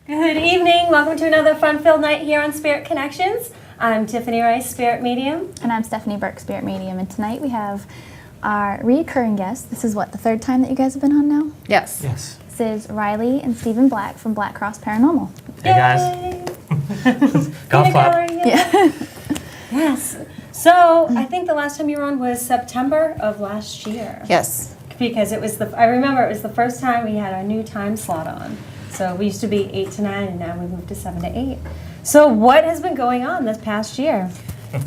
Good evening. Welcome to another fun-filled night here on Spirit Connections. I'm Tiffany Rice, Spirit Medium. And I'm Stephanie Burke, Spirit Medium. And tonight we have our reoccurring guests. This is what, the third time that you guys have been on now? Yes. Yes. This is Riley and Stephen Black from Black Cross Paranormal. Hey guys. Golf clap. Yeah. Yes. So I think the last time you were on was September of last year. Yes. Because I remember it was the first time we had our new time slot on. So we used to be 8 to 9 and now we moved to 7 to 8. So what has been going on this past year?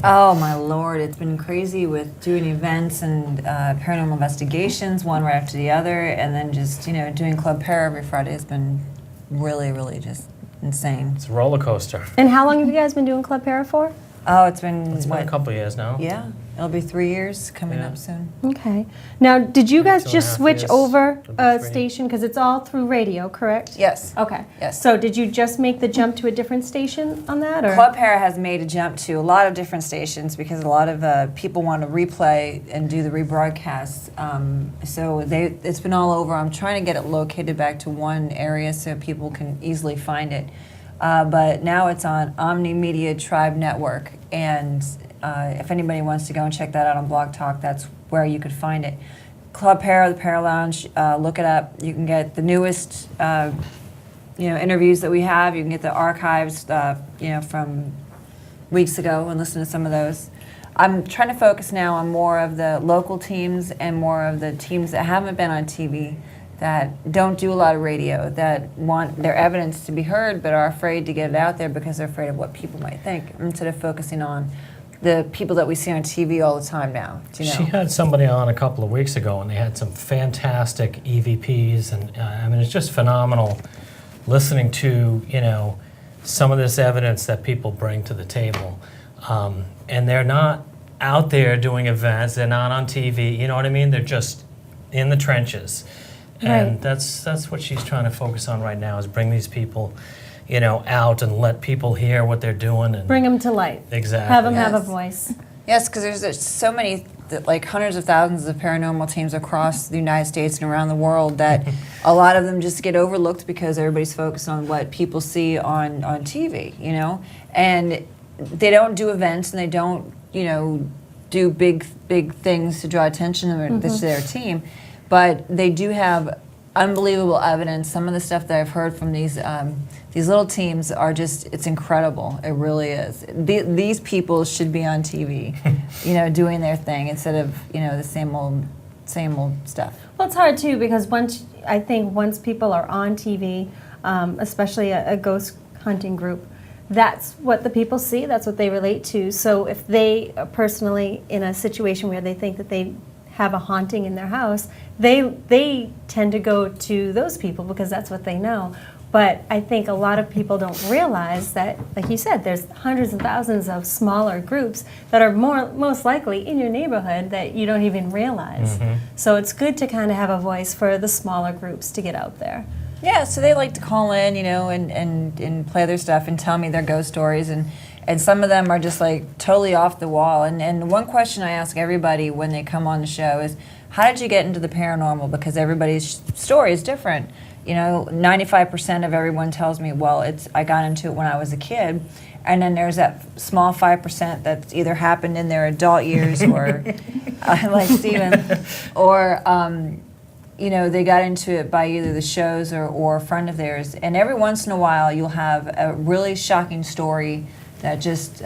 Oh my Lord, it's been crazy with doing events and paranormal investigations, one right after the other, and then just, doing Club Para every Friday has been really, really just insane. It's a roller coaster. And how long have you guys been doing Club Para for? Oh, it's been, It's been a couple of years now. Yeah, it'll be 3 years coming up soon. Okay. Now, did you guys 2.5 just switch years. over It'll be 3. station? Because it's all through radio, correct? Yes. Okay. Yes. So did you just make the jump to a different station on that? Or? Club Para has made a jump to a lot of different stations because a lot of people want to replay and do the rebroadcasts. So it's been all over. I'm trying to get it located back to one area so people can easily find it. But now it's on Omni Media Tribe Network, and if anybody wants to go and check that out on Blog Talk, that's where you could find it. Club Para, the Para Lounge, look it up. You can get the newest, interviews that we have. You can get the archives, from weeks ago and listen to some of those. I'm trying to focus now on more of the local teams and more of the teams that haven't been on TV, that don't do a lot of radio, that want their evidence to be heard but are afraid to get it out there because they're afraid of what people might think, instead of focusing on the people that we see on TV all the time now. Do you know? She had somebody on a couple of weeks ago, and they had some fantastic EVPs, and it's just phenomenal listening to some of this evidence that people bring to the table, and they're not out there doing events. They're not on TV. You know what I mean? They're just in the trenches. And Right. that's what she's trying to focus on right now, is bring these people, out and let people hear what they're doing. And Bring them to light. Exactly. Have them have a Yes. voice. Yes, because there's so many, like hundreds of thousands of paranormal teams across the United States and around the world that a lot of them just get overlooked because everybody's focused on what people see on TV, and they don't do events and they don't, do big things to draw attention to their team, but they do have unbelievable evidence. Some of the stuff that I've heard from these little teams are it's incredible. It really is. These people should be on TV, doing their thing instead of, the same old stuff. Well, it's hard too because once people are on TV, especially a ghost hunting group, that's what the people see. That's what they relate to. So if they are personally in a situation where they think that they have a haunting in their house, they tend to go to those people because that's what they know. But I think a lot of people don't realize that, like you said, there's hundreds and thousands of smaller groups that are most likely in your neighborhood that you don't even realize. So it's good to kind of have a voice for the smaller groups to get out there. Yeah, so they like to call in, and play their stuff and tell me their ghost stories, and some of them are just like totally off the wall. And one question I ask everybody when they come on the show is, how did you get into the paranormal? Because everybody's story is different. 95% of everyone tells me, well, I got into it when I was a kid. And then there's that small 5% that's either happened in their adult years or, like Stephen, or, they got into it by either the shows or a friend of theirs. And every once in a while, you'll have a really shocking story that just,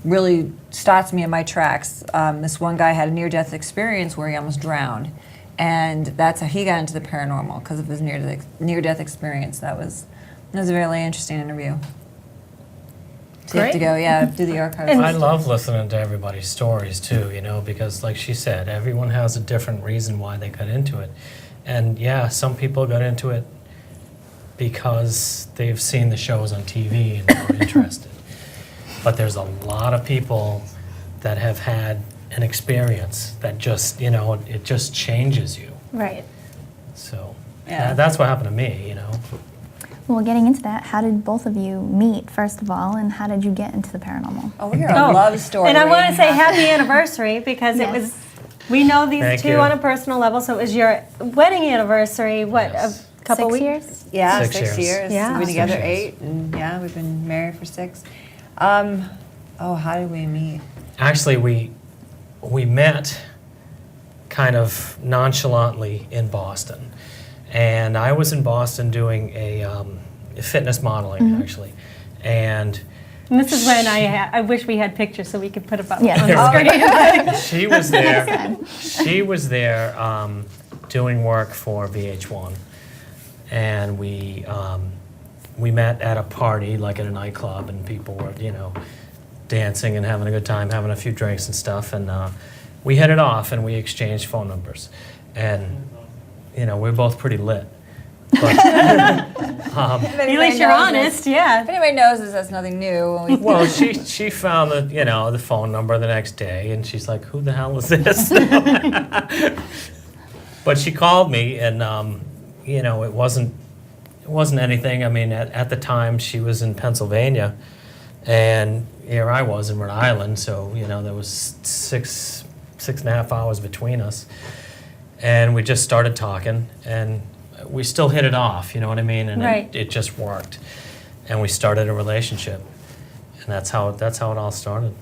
really stops me in my tracks. This one guy had a near-death experience where he almost drowned. And that's how he got into the paranormal, because of his near-death experience. That was a really interesting interview. So you have to go, do the archives. I love listening to everybody's stories too, because like she said, everyone has a different reason why they got into it. And some people got into it because they've seen the shows on TV and they're interested. But there's a lot of people that have had an experience that just, it just changes you. Right. So that's what happened to me, Well, getting into that, how did both of you meet, first of all, and how did you get into the paranormal? Oh, we're a love story. And I want to say waiting to happen. happy anniversary because Yes. we know these Thank two you. on a personal level, so it was your wedding anniversary, Yes. a couple 6 weeks. years? Yeah, 6 6 years. years. Yeah. We've been together 6 years. 8, and yeah, we've been married for 6. How did we meet? Actually, we met kind of nonchalantly in Boston. And I was in Boston doing a fitness modeling, actually. And And this is when I wish we had pictures so we could put it up Yeah. on the screen. she was there. She was there doing work for VH1, and we met at a party, like at a nightclub, and people were, dancing and having a good time, having a few drinks and stuff, and we hit it off, and we exchanged phone numbers, and we're both pretty lit. But, At least you're honest, If yeah. anybody knows this, that's nothing new. well, she found the phone number the next day, and she's like, "Who the hell is this?" But she called me, and it wasn't anything. I mean, at the time she was in Pennsylvania, and here I was in Rhode Island. So there was 6.5 hours between us, and we just started talking, and we still hit it off. You know what I mean? And Right. it just worked, and we started a relationship, and that's how it all started.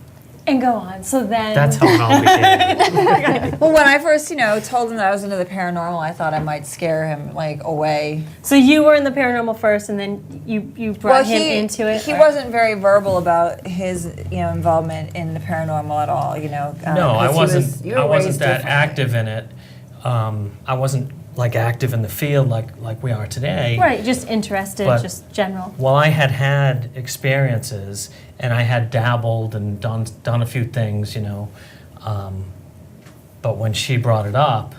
And go on. So then. That's how it all began. Well, when I first, told him that I was into the paranormal, I thought I might scare him away. So you were in the paranormal first, and then you brought him into it. He wasn't very verbal about his, involvement in the paranormal at all. No, I 'cause wasn't. you were I wasn't raised that differently. active in it. I wasn't active in the field like we are today. Right, just interested, But- just general. Well, I had experiences, and I had dabbled and done a few things, but when she brought it up,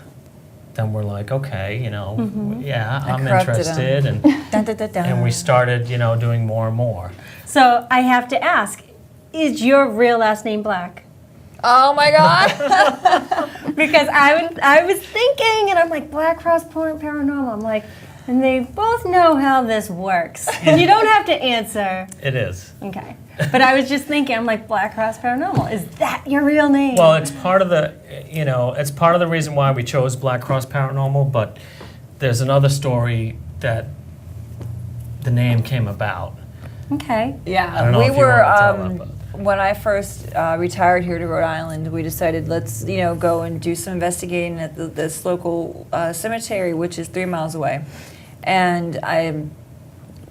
then we're like, okay, yeah, I'm corrupted interested, him. Dun, dun, dun, dun. and we started, doing more and more. So I have to ask, is your real last name Black? Oh my God! Because I was thinking, and I'm like, Black Cross Paranormal. I'm like, and they both know how this works. And you don't have to answer. It is. Okay. But I was just thinking, I'm like, Black Cross Paranormal. Is that your real name? Well, it's part of the reason why we chose Black Cross Paranormal, but there's another story that the name came about. Okay. Yeah, I don't know we if you were. wanna tell that, but- When I first retired here to Rhode Island, we decided let's go and do some investigating at this local cemetery, which is 3 miles away. And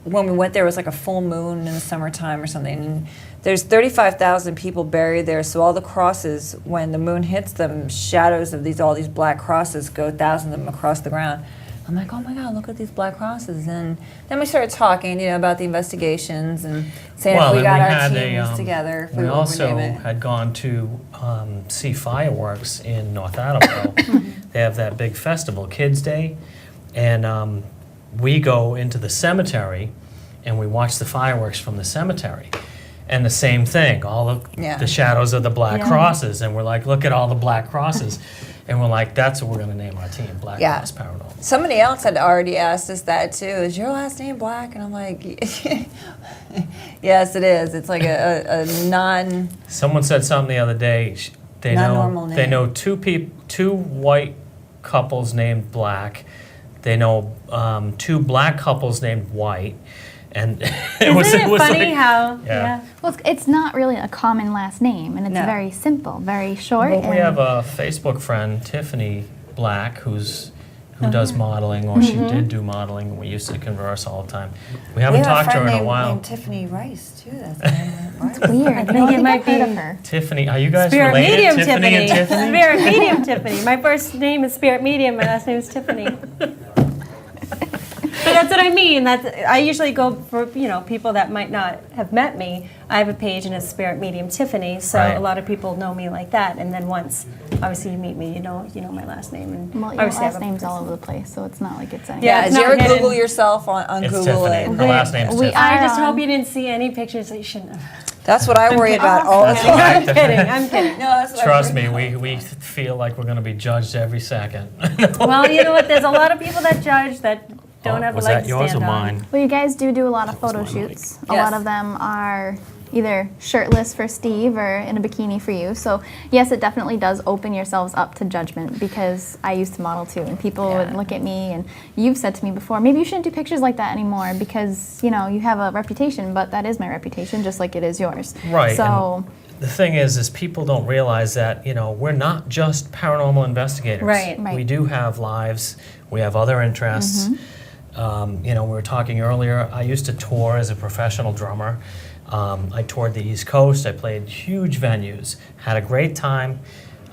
when we went there, it was like a full moon in the summertime or something. And there's 35,000 people buried there, so all the crosses, when the moon hits them, shadows of all these black crosses go, thousands of them across the ground. I'm like, oh my God, look at these black crosses. And then we started talking, about the investigations and saying if we and got our had teams together, if we would also rename it. had gone to see fireworks in North Attleboro. They have that big festival, Kids Day, and we go into the cemetery and we watch the fireworks from the cemetery. And the same thing, all of Yeah. the shadows of the black Yeah. crosses, and we're like, look at all the black crosses. And we're like, that's what we're going to name our team, Black Yeah. Cross Paranormal. Somebody else had already asked us that too. Is your last name Black? And I'm like, yes, it is. It's like a non. Someone said something the other day. They Not know normal they name. know two white couples named Black. They know 2 black couples named White, and Isn't it was funny like- how? Yeah. Well, it's not really a common last name, and it's No. very simple, very short. Well, we and have a Facebook friend, Tiffany Black, who does modeling, or Mm-hmm. she did do modeling, and we used to converse all the time. We We haven't have a talked to her friend in a named, while. named Tiffany Rice too. That's her name, right? Weird. I think it might I've heard be- of her. Tiffany, are you guys Spirit related? Medium Tiffany and Tiffany? Spirit Medium Tiffany. My first name is Spirit Medium. My last name is Tiffany. But that's what I mean. I usually go for people that might not have met me. I have a page and it's Spirit Medium Tiffany, so Right. a lot of people know me like that. And then once, obviously, you meet me, you know my last name. And Well, your obviously I have last a name's all personal- over the place, so it's not like it's any. Yeah, Yeah, it's did you not ever hidden. Google yourself on It's Google Tiffany. it? Her last name's we Tiffany. I just are, hope you didn't see any pictures that you shouldn't have. That's what I worry about all the time. I'm kidding. I'm kidding. No, that's what I Trust worry me, we feel like we're going to be judged every second. Well, you know what? There's a lot of people that judge that don't have a Was leg that to yours stand or on. mine? Well, you guys do a lot of That was photo my mic. shoots. A Yes. lot of them are either shirtless for Steve or in a bikini for you. So yes, it definitely does open yourselves up to judgment, because I used to model too, and people would look at me, and you've said to me before, maybe you shouldn't do pictures like that anymore because, you know, you have a reputation, but that is my reputation just like it is yours. Right. So The thing is people don't realize that, you know, we're not just paranormal investigators. Right. Right. We do have lives. We have other interests. You know, we were talking earlier, I used to tour as a professional drummer. I toured the East Coast. I played huge venues, had a great time.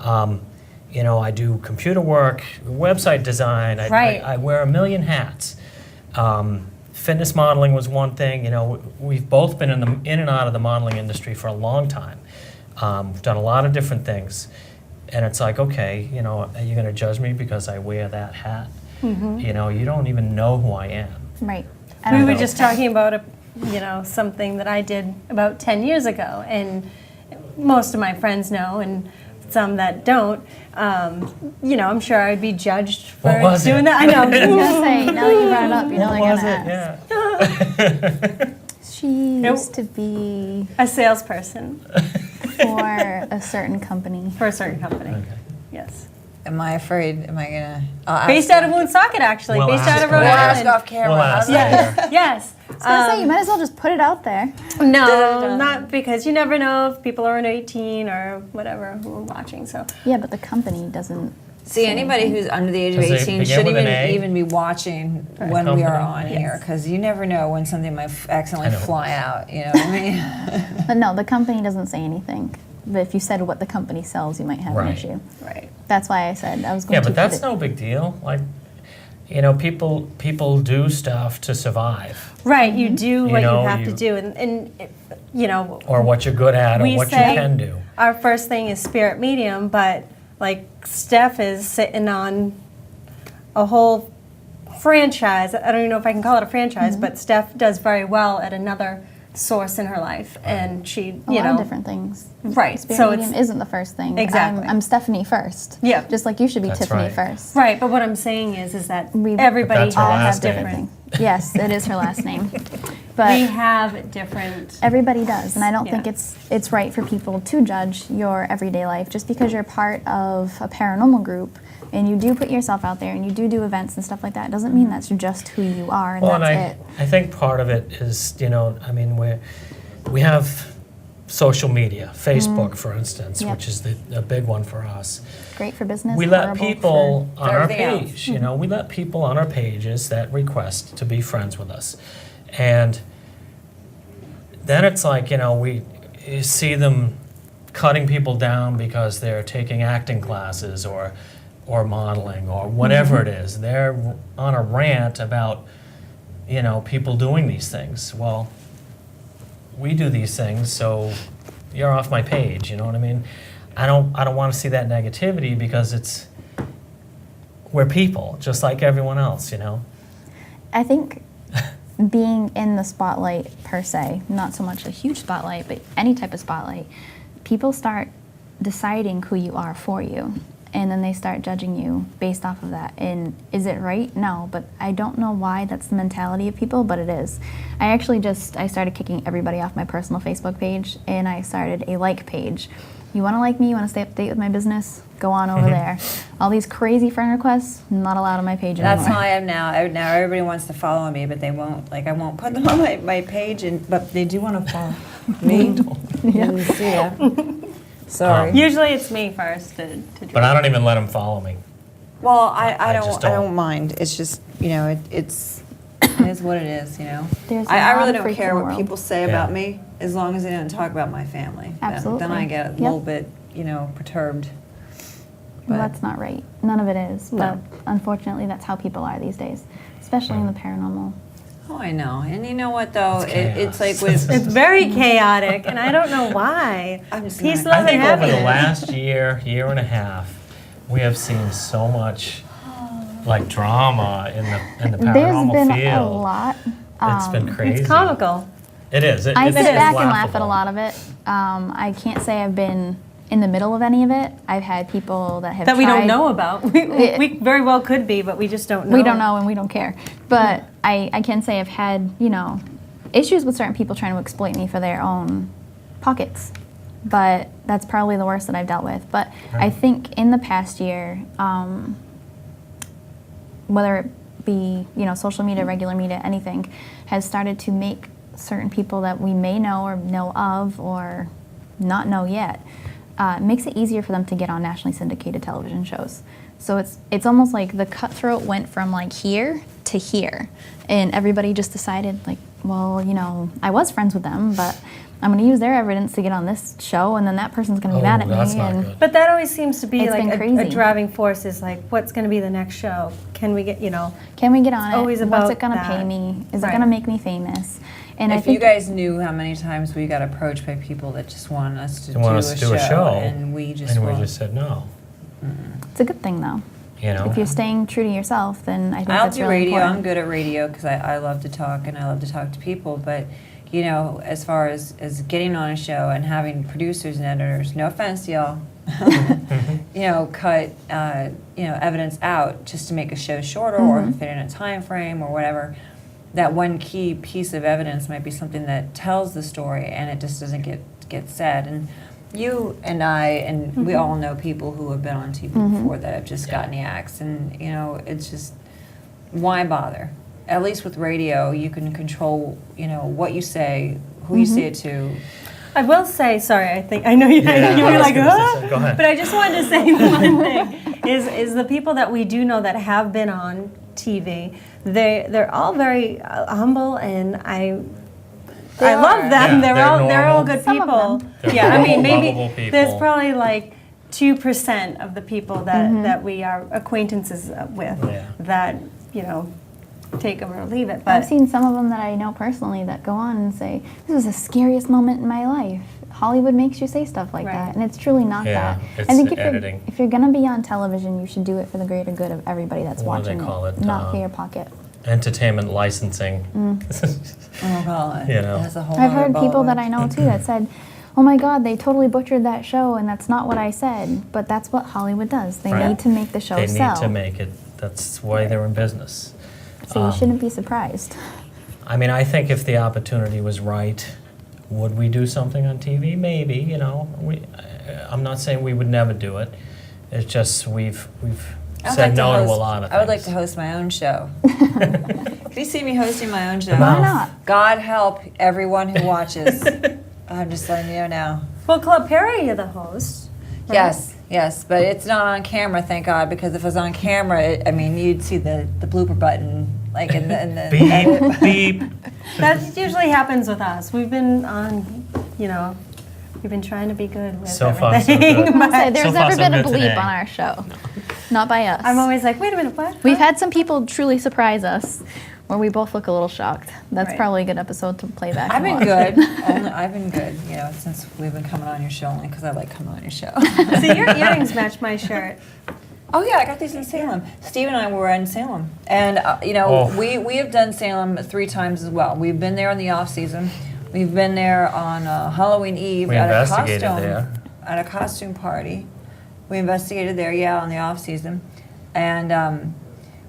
You know, I do computer work, website design. Right. I wear a million hats. Fitness modeling was one thing. You know, we've both been in and out of the modeling industry for a long time. We've done a lot of different things. And it's like, okay, you know, are you going to judge me because I wear that hat? You know, you don't even know who I am. right. We were know. just talking about something that I did about 10 years ago, and most of my friends know, and some that don't. You know, I'm sure I'd be judged for What was doing it? that. I know. I was gonna say, now that you brought it up, you know What they're was gonna it? ask. Yeah. She used to be A salesperson for a certain company. for a certain company. Okay. Yes. Am I afraid? Am I gonna? Based out of Woonsocket, actually. We'll based out ask of her. Rhode We'll ask Island. off camera. We'll ask How's that? her. Yes. I was gonna say, you might as well just put it out there. No, not because you never know if people are under 18 or whatever who are watching. So Yeah, but the company doesn't. See, anybody who's under the age of Does it 18 begin shouldn't with an A? even be watching when we are on here, because you never know when something might accidentally I know. fly out. You know what I mean? But no, the company doesn't say anything. But if you said what the company sells, you might have an Right. issue. right. That's why I said I was going Yeah, to. but that's put it- no big deal. Like, you know, people do stuff to survive, Right, you do what you know, have to you- do, and you know, or what you're good at, or We what you say- can do. our first thing is spirit medium, but like Steph is sitting on a whole franchise. I don't even know if I can call it a franchise, but Steph does very well at another source in her life, and she, a you lot know, of different things. right. Spirit So medium it's isn't the first thing. Exactly. I'm Stephanie first. Yeah. Just like you should be That's Tiffany right. first. right. But what I'm saying is that We everybody That's her all has have last name. different different. things. Yes, it is her last name. We But have different. everybody does, and I don't think Yeah. it's right for people to judge your everyday life just because you're part of a paranormal group and you do put yourself out there and you do events and stuff like that. It doesn't mean that's just who you are and Well, that's and it. I think part of it is, you know, I mean, we have social media, Facebook, for instance, Yep. which is a big one for us. Great for business. We let horrible people for on our everything else. page, you know, we let people on our pages that request to be friends with us. And then it's like, you know, you see them cutting people down because they're taking acting classes or modeling or whatever it is. They're on a rant about, you know, people doing these things. Well, we do these things, so you're off my page, you know what I mean? I don't want to see that negativity because we're people, just like everyone else, you know? I think being in the spotlight per se, not so much a huge spotlight, but any type of spotlight, people start deciding who you are for you. And then they start judging you based off of that. And is it right? No, but I don't know why that's the mentality of people, but it is. I started kicking everybody off my personal Facebook page, and I started a like page. You want to like me? You want to stay up to date with my business? Go on over there. All these crazy friend requests, not allowed on my page anymore. That's how I am now. Now everybody wants to follow me, but they won't. Like I won't put them on my page, but they do want to follow me. Didn't see that. Sorry. Usually it's me first to do But I don't even let them follow me. Well, I I just don't. I don't. don't mind. It's just it is what it is. You know. There's a I lot really of don't freaks care in the what world. people say Yeah. about me, as long as they don't talk about my family. Then I Absolutely. get a Yep. little bit perturbed. Well, But- that's not right. None of it is. But unfortunately, that's how people are these days, especially in the paranormal. Oh, I know. And you know what though? It's It's like chaos. with It's very chaotic, and I don't know why. I'm just Peace, not- love, I think and over the happiness. last year and a half, we have seen so much like drama in the There's paranormal been field. a lot. It's been crazy. It's comical. It is. I it's sit back and laugh laughable. at a lot of it. I can't say I've been in the middle of any of it. I've had people that have That we don't tried- know about. We very well could be, but we just don't know. We don't know and we don't care. But I can say I've had, issues with certain people trying to exploit me for their own pockets. But that's probably the worst that I've dealt with. But I Right. think in the past year, whether it be, you know, social media, regular media, anything, has started to make certain people that we may know or know of or not know yet, makes it easier for them to get on nationally syndicated television shows. So it's almost like the cutthroat went from like here to here, and everybody just decided like, well, you know, I was friends with them, but I'm going to use their evidence to get on this show, and then that person's going to be mad at me. That's not and good. But that always seems to be It's like been a crazy. driving force is like, what's going to be the next show? Can we get, you know? Can we get on it? always What's about it going to pay that. me? Is it Right. going to make me famous? And I If think you guys knew how many times we got approached by people that just wanted us to, They want us to do a show, and we just and we won't. just said no. it's a good thing, though. You know, If you're staying true to yourself, then I think I'll that's do really radio. important. I'm good at radio because I love to talk and I love to talk to people. But, you know, as far as getting on a show and having producers and editors, no offense, y'all, you know, cut, you know, evidence out just to make a show shorter or fit in a time frame or whatever. That one key piece of evidence might be something that tells the story and it just doesn't get said. And you and I and we all know people who have been on TV before that have just gotten the axe, and you know, it's just why bother? At least with radio, you can control, you know, what you say, who you say it to. I will say, sorry, I know you, Yeah, you I were was like, gonna say "Ah," something. Go ahead. but I just wanted to say one thing, is the people that we do know that have been on TV, they're all very humble, and I They love are. them. Yeah, they're all normal. good Some of people. them. They're Yeah, I mean, normal, maybe lovable people. there's probably like 2% of the people that we are acquaintances with Yeah. that, you know, take them or leave it. I've But seen some of them that I know personally that go on and say, "This was the scariest moment in my life." Hollywood makes you say stuff like Right. that, and it's truly not Yeah, that. it's I think if editing. you're gonna be on television, you should do it for the greater good of everybody that's What do they watching call it? not for your pocket. entertainment licensing. Oh God, You know. that's a whole I've other heard ball people of that wax. I know too that said, "Oh my God, they totally butchered that show, and that's not what I said." But that's what Hollywood does. They Right. need to make the show They sell. need to make it. That's why they're in business. So you shouldn't be surprised. I mean, I think if the opportunity was right, would we do something on TV? Maybe, you know. I'm not saying we would never do it. It's just we've I would said like no to a host- lot of things. I would like to host my own show. Can you see me hosting my own show? The Why mouth. not? God help everyone who watches. I'm just letting you know now. well, Club Perry, you're the host. right? Yes, but it's not on camera, thank God, because if it was on camera, I mean, you'd see the blooper button, like in the edit. Beep, beep. That usually happens with us. We've been on, you know, we've been trying to be good with So far, so everything. good. I'll say, but there's So far, never so been a good bleep today. on our show, not by us. I'm always like, wait a minute, what? We've had some people truly surprise us, where we both look a little shocked. That's Right. probably a good episode to play back. I've and been watch. good. I've been good, you know, since we've been coming on your show, only because I like coming on your show. See, your earrings match my shirt. Oh yeah, I got these in Salem. Steve and I were in Salem, and you know, Oh. we have done Salem 3 times as well. We've been there in the off season. We've been there on Halloween Eve We at a investigated costume there. at a costume party. We investigated there, yeah, on the off season, and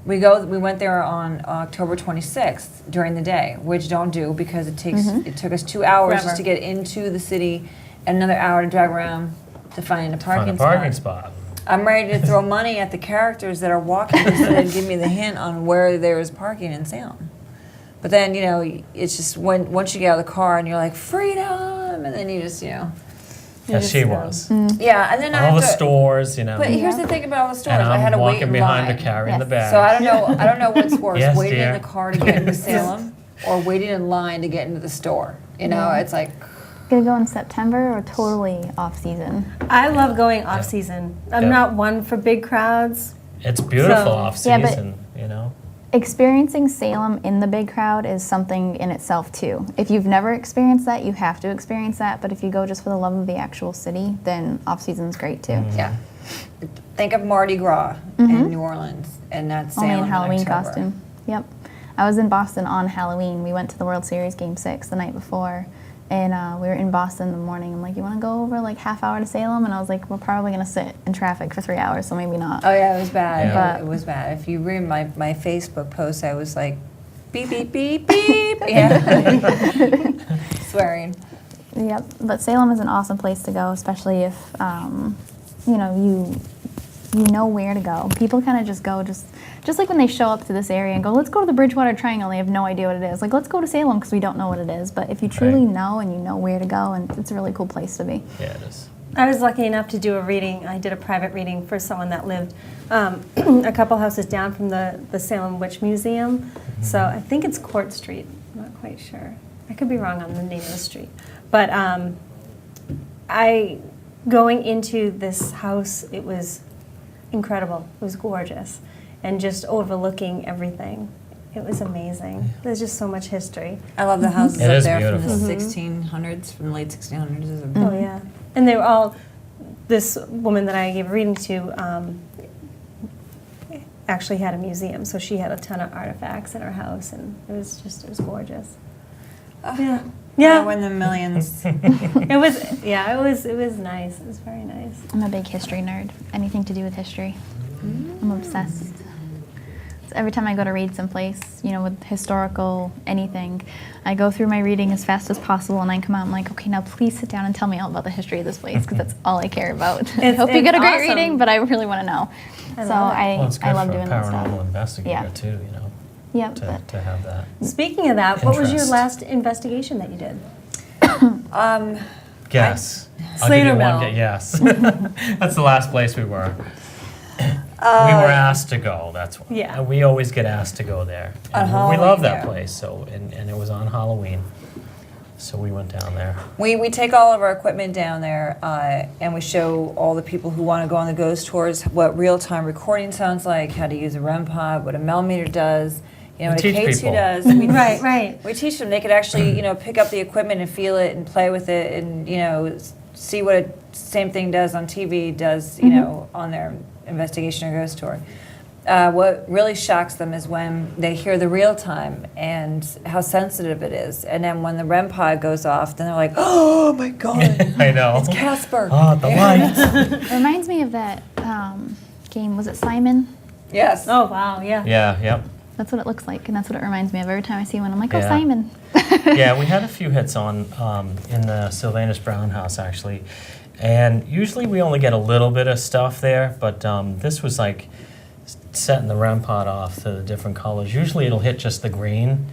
we went there on October 26th during the day, which don't do because it took us 2 hours Forever. just to get into the city, and another hour to drive around to find a Find parking a parking spot. spot. I'm ready to throw money at the characters that are walking just so they give me the hint on where there is parking in Salem. But then, you know, it's just once you get out of the car and you're like, freedom! And then you just, you know. Yes, she was. Yeah, and then I All have the to, stores, you know. But here's the thing about all the stores. And I had to I'm wait walking in behind line. her carrying the Yes. bag. So I don't know what's worse, Yes, waiting dear. in the car to get into Salem or waiting in line to get into the store. You know, it's like, Gonna go in September or totally off season? I love going off season. I'm Yeah. not one for big crowds. It's beautiful So- off Yeah, but- season, you know. Experiencing Salem in the big crowd is something in itself too. If you've never experienced that, you have to experience that. But if you go just for the love of the actual city, then off season's great too. yeah. Think of Mardi Gras in New Orleans, and that's Only Salem in Halloween October. costume. Yep. I was in Boston on Halloween. We went to the World Series Game 6 the night before. And we were in Boston in the morning. I'm like, you want to go over like half hour to Salem? And I was like, we're probably going to sit in traffic for 3 hours, so maybe not. Oh yeah, it was bad. Yeah. It was bad. If you read my Facebook post, I was like, beep beep beep beep. Yeah, swearing. Yep, but Salem is an awesome place to go, especially if you know where to go. People kind of just go just like when they show up to this area and go, let's go to the Bridgewater Triangle. They have no idea what it is. Like, let's go to Salem because we don't know what it is. But if you truly Right. know and you know where to go, and it's a really cool place to be. Yeah, it is. I was lucky enough to do a reading. I did a private reading for someone that lived a couple houses down from the Salem Witch Museum. So I think it's Court Street. I'm not quite sure. I could be wrong on the name of the street. But going into this house, it was incredible. It was gorgeous. And just overlooking everything. It was amazing. There's just so much history. I love the houses It up is there beautiful. from the 1600s, from the late 1600s. Oh, yeah. And they were all, this woman that I gave a reading to actually had a museum, so she had a ton of artifacts in her house, and it was gorgeous. Yeah. Yeah. Yeah. Win the millions. It was, yeah, it was nice. It was very nice. I'm a big history nerd. Anything to do with history. I'm obsessed. So every time I go to read someplace, with historical anything, I go through my reading as fast as possible, and I come out, I'm like, okay, now please sit down and tell me all about the history of this place, because that's all I care about. I hope you it's get a great awesome. reading, but I really want to know. I So love it. Well, it's good I love for doing a that stuff. paranormal investigator Yeah. too, Yep. but to have that. Speaking of that, what was your Interest. last investigation that you did? Guess. I'll Slater give you one Mill. Yes. That's the last place we were. We were asked to go, that's why. Yeah. And we always get asked to go there. On And we Halloween, love that yeah. place, so, and it was on Halloween. So we went down there. We take all of our equipment down there, and we show all the people who want to go on the ghost tours what real-time recording sounds like, how to use a REM pod, what a millimeter does, We what a teach K2 people. does. Right. We teach them. They could actually, pick up the equipment and feel it and play with it and, see what a same thing does on TV does, on their investigation or ghost tour. What really shocks them is when they hear the real time and how sensitive it is. And then when the REM pod goes off, then they're like, oh my God, I know. it's Casper. Oh, the lights. it reminds me of that game, was it Simon? Yes. Oh, wow, yeah. Yeah, yep. That's what it looks like, and that's what it reminds me of. Every time I see one, I'm like, oh, Yeah. Simon. Yeah, we had a few hits on in the Sylvanus Brown house, actually. And usually we only get a little bit of stuff there, but this was like setting the REM pod off to the different colors. Usually it'll hit just the green.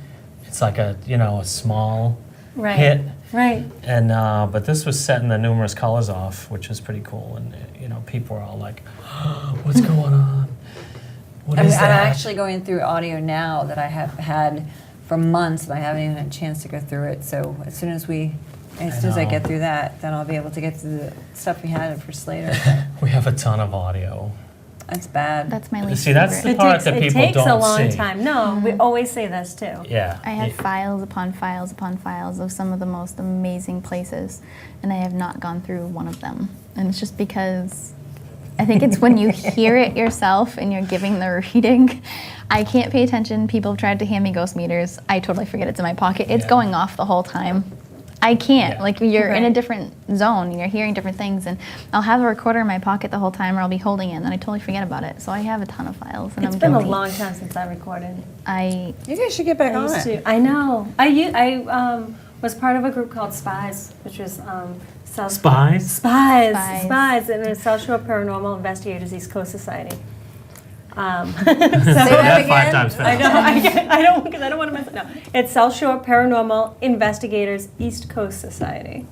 It's like a small Right. hit. Right. And but this was setting the numerous colors off, which was pretty cool. And people were all like, "What's going on? What is I'm that?" actually going through audio now that I have had for months, and I haven't even had a chance to go through it. So as soon as I know. get through that, then I'll be able to get to the stuff we had for Slater. We have a ton of audio. That's bad. That's my least See, that's favorite. the part that it people takes a don't long see. time. No, we always say this too. Yeah. I have Y- files upon files upon files of some of the most amazing places, and I have not gone through one of them. And it's just because I think it's when you hear it yourself and you're giving the reading. I can't pay attention. People have tried to hand me ghost meters. I totally forget it's in my pocket. It's Yeah. going off the whole time. I can't. Yeah. Like, you're in a Right. different zone and you're hearing different things, and I'll have a recorder in my pocket the whole time, or I'll be holding it and then I totally forget about it. So I have a ton of files, and It's I'm been a guilty. long time since I recorded. I You guys should get back I on used it. to. I know. I was part of a group called Spies, which was South Spies? Spies, and it's South Shore Paranormal Investigators East Coast Society. Say Say that again? 5 times I fast. know. I don't because I don't want to mess it. No, it's South Shore Paranormal Investigators East Coast Society.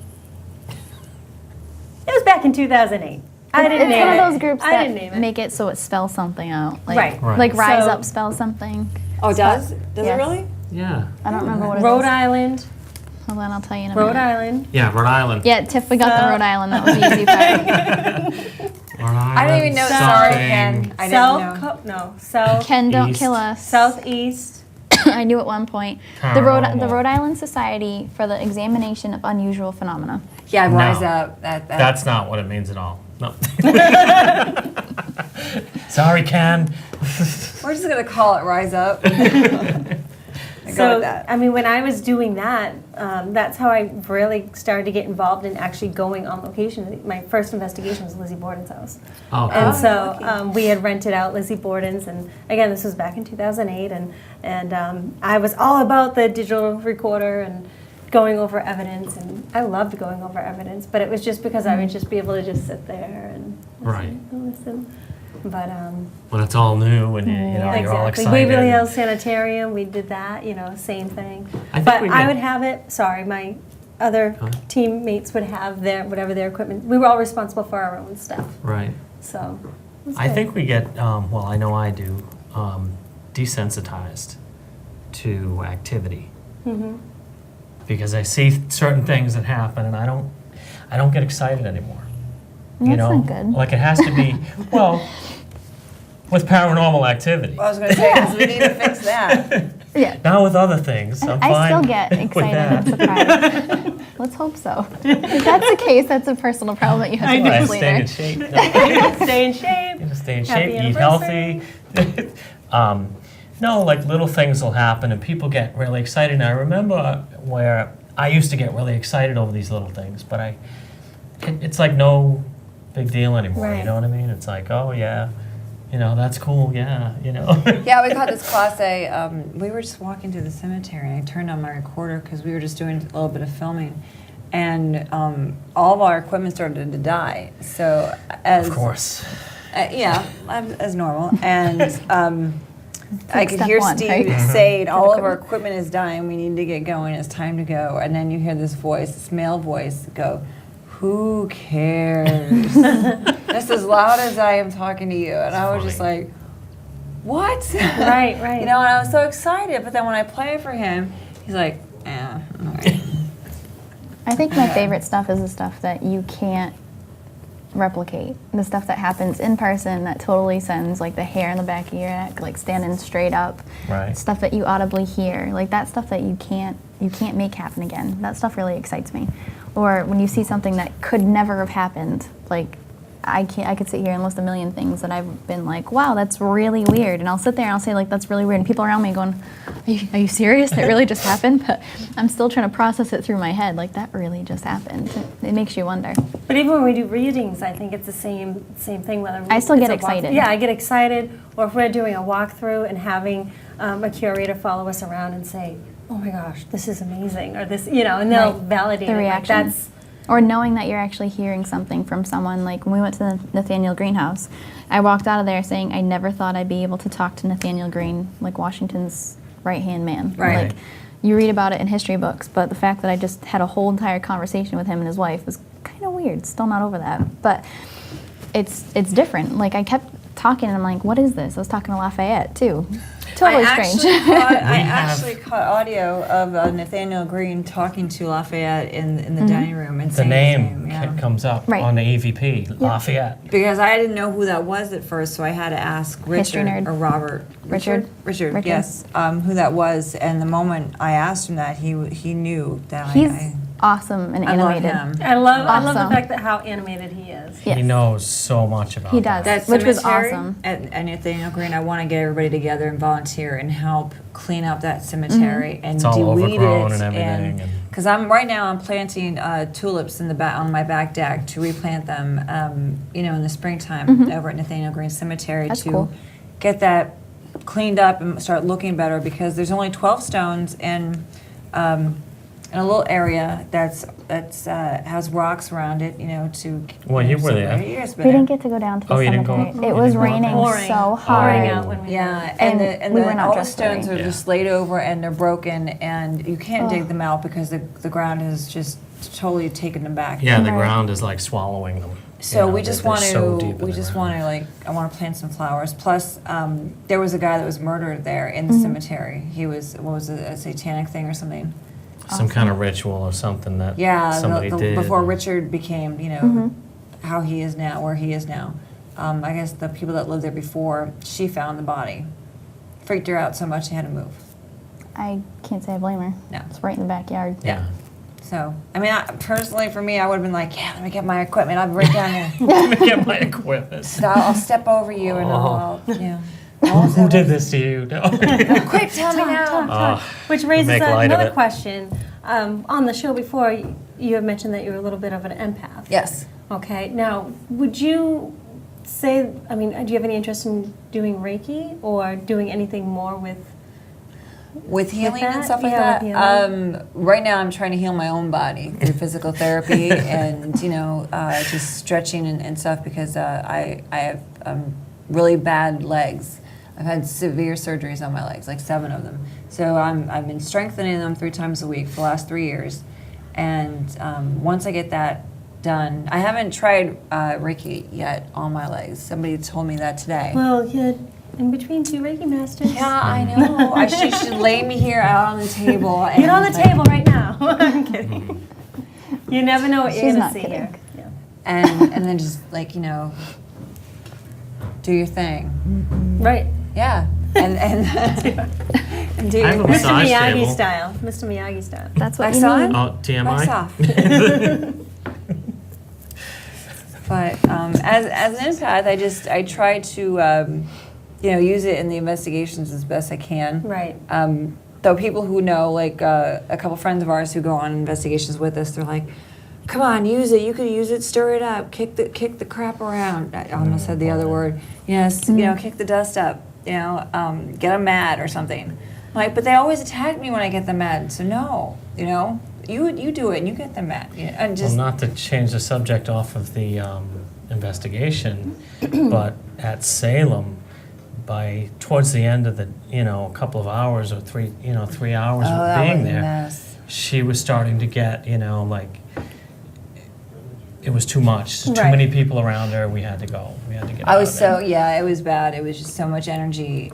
It was back in 2008. I didn't it's name one it. of those groups I didn't name that it. make it so it spells something out. Like, Right. Right. Like Rise So- Up spells something. Oh, it does? Does Yes. it really? Yeah. I don't remember what it is. Rhode Island. Hold on, I'll tell you in a Rhode minute. Island. Yeah, Rhode Island. Yeah, Tiff, we got the Rhode Island. That was the easy part. Rhode Island. I didn't even know. Something. Sorry, Ken. I didn't know. No, South, Ken, don't East. kill us. Southeast. I knew at one point. The Paranormal. Rhode Island Society for the Examination of Unusual Phenomena. Yeah, No. Rise Up. That. That's not what it means at all. No. Sorry, Ken. We're just gonna call it Rise Up. I go So, with that. I mean, when I was doing that, that's how I really started to get involved in actually going on location. My first investigation was Lizzie Borden's house. Oh, And cool. so we had rented out Lizzie Borden's, and again, this was back in 2008, and I was all about the digital recorder, going over evidence, and I loved going over evidence, but it was just because I would just be able to just sit there and Right. listen. But When it's all new and you're all exactly. excited. Waverly Hills Sanitarium, we did that, same thing. I think But we I get- would have it, sorry, my other Go ahead. teammates would have whatever their equipment, we were all responsible for our own stuff, Right. so. it was I good. think we get, well, I know I do, desensitized to activity. Mhm. Because I see certain things that happen and I don't get excited anymore. That's not good. Like it has to be, well, with paranormal activity. I was going to say, 'cause we need to fix that. Yeah. Not with other things. I'm I fine still get with excited that. and surprised. Let's hope so. If that's the case, that's a personal problem that you have to Right, fix stay in later. shape. No. Stay in shape. You know, stay in Happy shape, eat healthy. No, like little things will happen and people get really excited. And I remember where I used to get really excited over these little things, but it's like no big deal anymore. You Right. know what I mean? It's like, oh yeah, that's cool. Yeah, Yeah, we caught this class A. We were just walking to the cemetery, and I turned on my recorder because we were just doing a little bit of filming, and all of our equipment started to die. So, as Of course. yeah, as normal, and I could step hear one, Steve right? saying, "All of our equipment is dying. We need to get going. It's time to go." And then you hear this voice, this male voice, go, "Who cares?" Just as loud as I am talking to you, and I was just funny. like, "What?" Right, right. And I was so excited, but then when I play it for him, he's like, "Yeah, all right." I think my favorite stuff is the stuff that you can't replicate. The stuff that happens in person that totally sends like the hair in the back of your neck, like standing straight up. Right. Stuff that you audibly hear, like that stuff that you can't make happen again. That stuff really excites me. Or when you see something that could never have happened, like I could sit here and list a million things that I've been like, wow, that's really weird. And I'll sit there and I'll say like, that's really weird. And people around me going, are you serious? That really just happened? But I'm still trying to process it through my head. Like that really just happened. It makes you wonder. But even when we do readings, I think it's the same thing. Whether I still it's get a walk- excited. Yeah, I get excited. Or if we're doing a walkthrough and having a curator follow us around and say, "Oh my gosh, this is amazing," or this, and they'll Right. validate The it. Like, reaction. that's Or knowing that you're actually hearing something from someone. Like when we went to the Nathaniel Green house, I walked out of there saying I never thought I'd be able to talk to Nathaniel Green, like Washington's right-hand man. Right. Like you read about it in history books, but the fact that I just had a whole entire conversation with him and his wife was kind of weird. Still not over that. But it's different. Like I kept talking and I'm like, what is this? I was talking to Lafayette too. Totally strange. I have- actually caught audio of Nathaniel Green talking to Lafayette in the dining room and The saying name his name, comes up Right. on the EVP, Lafayette. Because I didn't know who that was at first, so I had to ask History Richard nerd. or Robert. Richard. Richard, yes, who that was. And the moment I asked him that, he knew that He's I awesome and love animated. him. I love Awesome. the fact that how animated he is. Yes. He knows so much about He does. That Which was cemetery awesome. At Nathaniel Green, I want to get everybody together and volunteer and help clean up that cemetery and It's all deweed overgrown it. and everything, and- Because I'm planting tulips in the back on my back deck to replant them, in the springtime over at Nathaniel Green Cemetery That's to cool. get that cleaned up and start looking better. Because there's only 12 stones in a little area that's has rocks around it, to. Well, you were there. You guys been We there. didn't get to go down to the Oh, you didn't go? cemetery. You It was didn't go up raining there? Pouring. so Pouring hard. out when we Yeah, And and we the, were not all the dressed stones right. are Yeah. just laid over and they're broken, and you can't dig Ugh. them out because the ground has just totally taken them back. Yeah, the Right. ground is like swallowing them. So You know, we just they're want so to, deep in we the just ground. want to I want to plant some flowers. Plus, there was a guy that was murdered there in the cemetery. He was, what was it, a satanic thing or something? Some kind of ritual or something that Yeah, somebody did. before Richard became, Mm-hmm. how he is now, where he is now. I guess the people that lived there before, she found the body. Freaked her out so much she had to move. I can't say I blame her. No. It's right in the backyard. Yeah. So, personally, for me, I would have been like, yeah, let me get my equipment. I'll be right down there. Let me get my equipment. So I'll step over you and I'll, Who did this to you? No. Quick, tell me now. Ah, Which raises make light of another it. question. On the show before, you have mentioned that you're a little bit of an empath. Yes. Okay. Now, would you say, do you have any interest in doing Reiki or doing anything more with With healing and that? stuff like Yeah, that. with Right now, I'm trying to heal my own body through physical therapy and just stretching and stuff because I have really bad legs. I've had severe surgeries on my legs, like 7 of them. So I've been strengthening them 3 times a week for the last 3 years. And once I get that done, I haven't tried Reiki yet on my legs. Somebody told me that today. Well, you're in between 2 Reiki masters. Yeah, I know. She should lay me here out on the table. Get on the and, like, table right now. I'm kidding. You never know what you're She's going not to see kidding. here. Yeah. and then just like do your thing. Right. Yeah, and and do I have your a thing. Mr. massage Miyagi table. style. Mr. Miyagi style. That's what Wax you on? need. Oh, Wax TMI? off. But as an empath, I try to use it in the investigations as best I can. Right. Though people who know, like a couple friends of ours who go on investigations with us, they're like, "Come on, use it. You could use it. Stir it up. Kick the crap around." I almost said the other word. Yes, kick the dust up. Get them mad or something. Like, but they always attack me when I get them mad. So no, you do it and you get them mad. And Well, just not to change the subject off of the investigation, but at Salem, towards the end of the, a couple of hours or 3 hours of that being was a there, mess. she was starting to get, it was too much. Too Right. many people around her. We had to go. We had to get I out was of there. it was bad. It was just so much energy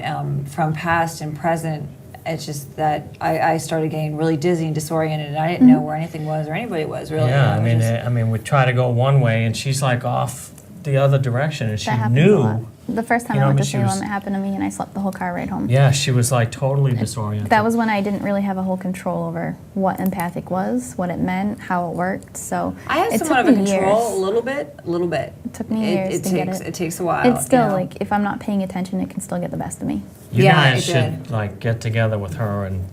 from past and present. It's just that I started getting really dizzy and disoriented, and I didn't know where anything was or anybody was really. Yeah, It was just- I mean, we try to go one way, and she's like off the other direction, and she That happens a knew. lot. The first time You know, I went but to she was- Salem, it happened to me, and I slept the whole car ride home. Yeah, she was like totally disoriented. That was when I didn't really have a whole control over what empathic was, what it meant, how it worked. So I have it somewhat took of a me control, years. a little bit. It took me years to get it. It takes a while. It's still you know. like if I'm not paying attention, it can still get the best of me. You Yeah, guys it should did. like get together with her and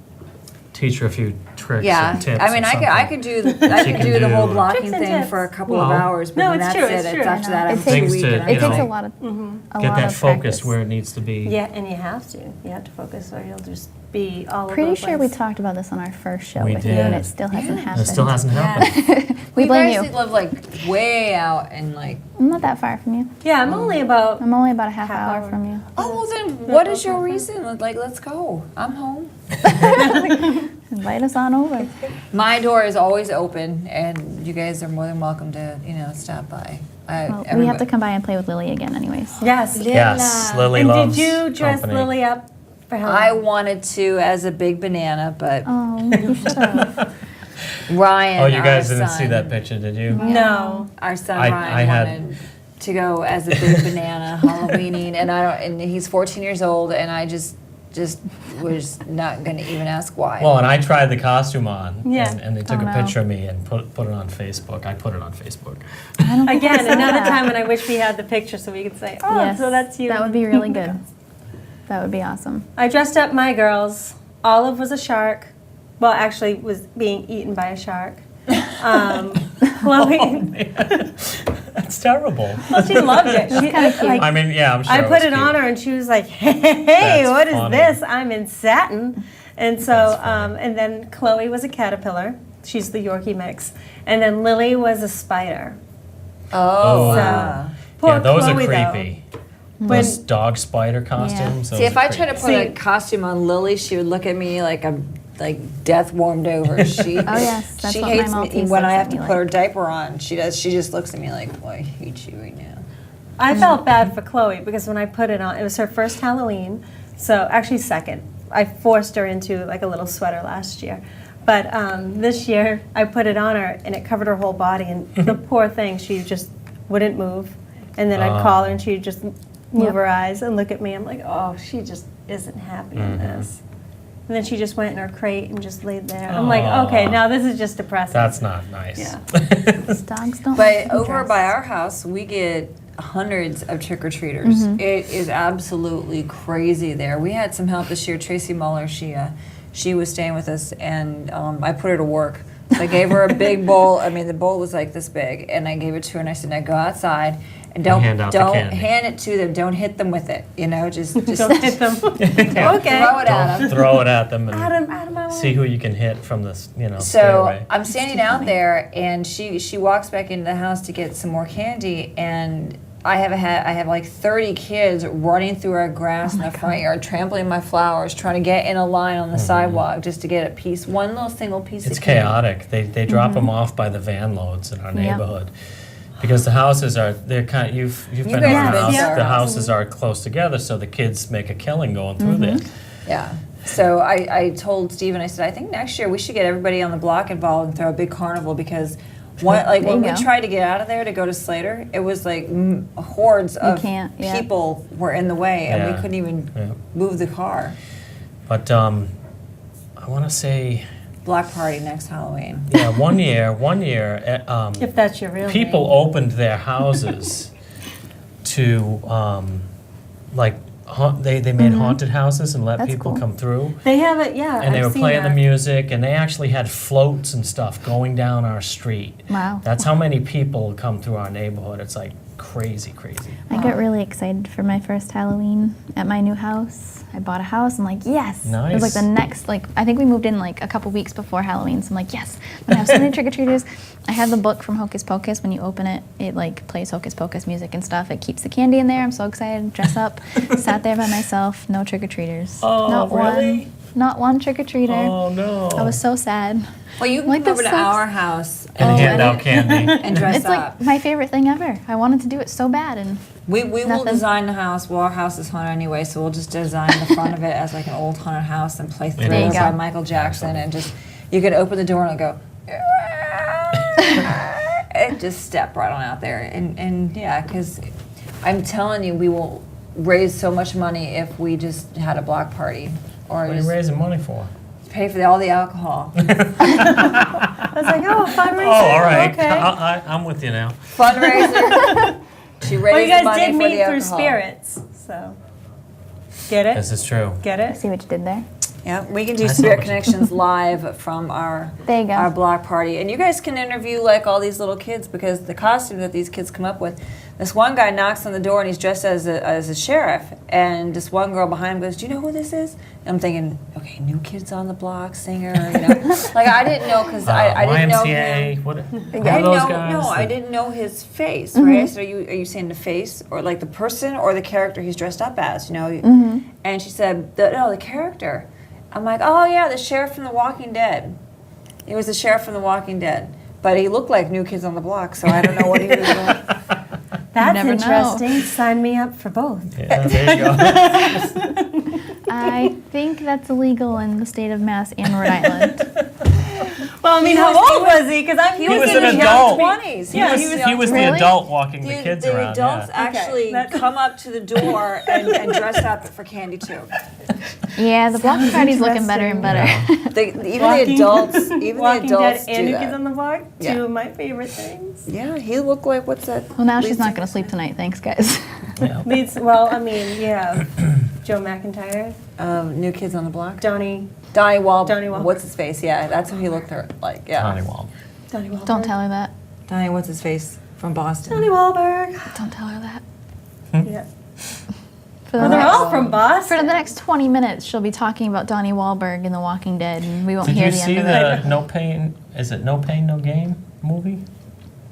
teach her a few tricks Yeah, and tips. I mean, or I could do the can whole do- blocking Tricks and thing tips. for a couple Well, of hours, but No, then it's that's true, it. it's It's true. after that, It I'm takes- too Things weak. to, and you It I'm takes know, a lot of get that focus practice. where it needs to be. Yeah, and you have to. You have to focus, or you'll just be all over Pretty the sure we place. talked about this on our first show We with you, and did. it still hasn't Yeah. happened. It still hasn't happened. We blame guys you. live like way out and like. I'm not that far from you. Yeah, I'm only about. I'm only about a half Half hour hour. from you. Oh well, then what is your reason? Like, let's go. I'm home. Invite us on over. My door is always open, and you guys are more than welcome to stop by. Well, we have to come by and play with Lily again, anyways. Yes. Yes, Lily And loves did you dress company. Lily up for I Halloween? wanted to as a big banana, but Oh, you should have. Ryan. Oh, you guys our didn't see son- that picture, did you? No. Our son I Ryan had- wanted to go as a big banana Halloweening, and he's 14 years old, and I just was not going to even ask why. Well, and I tried the costume on, Yeah. and they took Oh, a no. picture of me and put it on Facebook. I put it on Facebook. I don't think I Again, saw another that. time when I wish we had the picture so we could say, oh, Yes, so that's you. That would be really good. That would be awesome. I dressed up my girls. Olive was a shark. Well, actually, was being eaten by a shark. Chloe, That's terrible. well, she loved it. She, kinda cute. like, I mean, yeah, I'm sure I it put was it cute. on her, and she was like, "Hey, That's what is funny. this? I'm in satin." And so, That's funny. and then Chloe was a caterpillar. She's the Yorkie mix, and then Lily was a spider. oh, Oh. wow. Poor Yeah, those Chloe, are creepy. When- Those dog spider costumes. See, those if are I tried to creepy. put a costume on Lily, she would look at me like I'm like death warmed over. She, Oh, yes, that's she what my hates me Maltese when looks I at have to me put like. her diaper on. She does. She just looks at me like, "Boy, I hate you right now." I felt bad for Chloe because when I put it on, it was her first Halloween, so actually second. I forced her into like a little sweater last year. But this year, I put it on her and it covered her whole body. And the poor thing, she just wouldn't move. And then I'd call her and she'd just move Yep. her eyes and look at me. I'm like, oh, she just isn't happy in Mm-hmm. this. And then she just went in her crate and just laid there. I'm like, okay, now this is just depressing. That's not nice. Yeah. These dogs don't. But like to be over dressed. by our house, we get hundreds of trick or treaters. It is absolutely crazy there. We had some help this year. Tracy Muller, she was staying with us, and I put her to work. So I gave her a big bowl. I mean, the bowl was like this big, and I gave it to her, and I said, "Now go outside and don't hand out the candy. hand it to them. Don't hit them with it. You know, just Don't hit them. Okay. throw it at them." Throw it at them and Adam, out of my way. see who you can hit from this, stay So away. I'm standing out there, and she walks back into the house to get some more candy, and I have like 30 kids running through our grass in the front yard, trampling my flowers, trying to get in a line on the sidewalk just to get a piece, one little single piece. It's of candy. chaotic. They drop them off by the van loads in our neighborhood. Because the houses they're kind of, you've been guys around have the been house. there. The houses are close together, so the kids make a killing going through there. Yeah. So I told Steven, I said, I think next year we should get everybody on the block involved and throw a big carnival because when There we you go. tried to get out of there to go to Slater, it was like hordes of can't, yeah. people were in the way and we Yeah. couldn't even Yeah. move the car. But I want to say, Block party next Halloween. yeah, one year, If that's your real people name. opened their houses to like they made haunted houses and let That's people cool. come through. They have it, yeah. And they I've were seen playing the that. music, and they actually had floats and stuff going down our street. Wow. That's how many people come through our neighborhood. It's like crazy. I got really excited for my first Halloween at my new house. I bought a house. I'm like, yes. It was like Nice. the next, I think we moved in like a couple weeks before Halloween. So I'm like, yes. I'm gonna have so many trick-or-treaters. I have the book from Hocus Pocus. When you open it, it like plays Hocus Pocus music and stuff. It keeps the candy in there. I'm so excited. Dress up. Sat there by myself. No trick-or-treaters. Oh, not really? one. Not one trick-or-treater. Oh no! I was so sad. Well, you can Like come over the to socks. our house and Oh, hand I out candy. and dress It's up. like my favorite thing ever. I wanted to do it so bad, and We will Nothing. design the house. Well, our house is haunted anyway, so we'll just design the front of it as like an old haunted house and play There you Thriller by go. Michael Jackson and just you can open the door and it'll go and just step right on out there and yeah, because I'm telling you, we will raise so much money if we just had a block party or What are you just raising money for? pay for all the alcohol. I was like, oh, fundraiser. Oh, all right. Okay. I'm with you now. Fundraiser to raise Well, you guys money did for meet the through alcohol. spirits, so get it? This is true. Get I it? see what you did there. Yeah, we can do I saw Spirit what you- Connections live from our There you go. our block party, and you guys can interview like all these little kids because the costume that these kids come up with. This one guy knocks on the door and he's dressed as a sheriff, and this one girl behind him goes, "Do you know who this is?" And I'm thinking, okay, New Kids on the Block singer, you know, like I didn't know because I didn't know YMCA. him. What? I What are didn't those know, guys? no, I didn't know his face, right? I said, are you saying the face or like the person or the character he's dressed up as, you know? And she said, no, the character. I'm like, oh yeah, the sheriff from The Walking Dead. He was the sheriff from The Walking Dead. But he looked like New Kids on the Block, so I don't know what he was doing. That's never know. interesting. Sign me up for both. Yeah, there you go. I think that's illegal in the state of Mass and Rhode Island. Well, I mean, how old was he? Because I'm He was in an his adult. young 20s. Yeah, He was the Really? adult walking the The, kids the around. adults Yeah. actually that's- come up to the door and dress up for candy too. Yeah, the block party's looking better and better. Even Walking- the adults, even the Walking adults Dead and do New Kids that. on the Block, Yeah. two of my favorite things. Yeah, he looked like what's that? Well, now she's Lisa- not going to sleep tonight. Thanks, guys. Yeah. Well, I mean, yeah. Joe McIntyre, New Kids on the Block. Donnie Wahlberg. Donnie Wahlberg. What's his face? Yeah, that's who he looked like. Yeah. Honeywell. Wahlberg. Don't tell her that. Donnie, what's his face from Boston? Donnie Wahlberg. Don't tell her that. Yeah. For the, Well, they're next, all from Boston. for the next 20 minutes, she'll be talking about Donnie Wahlberg in The Walking Dead, and we won't Did hear you the see end of it. the No Pain? Is it No Pain No Game movie?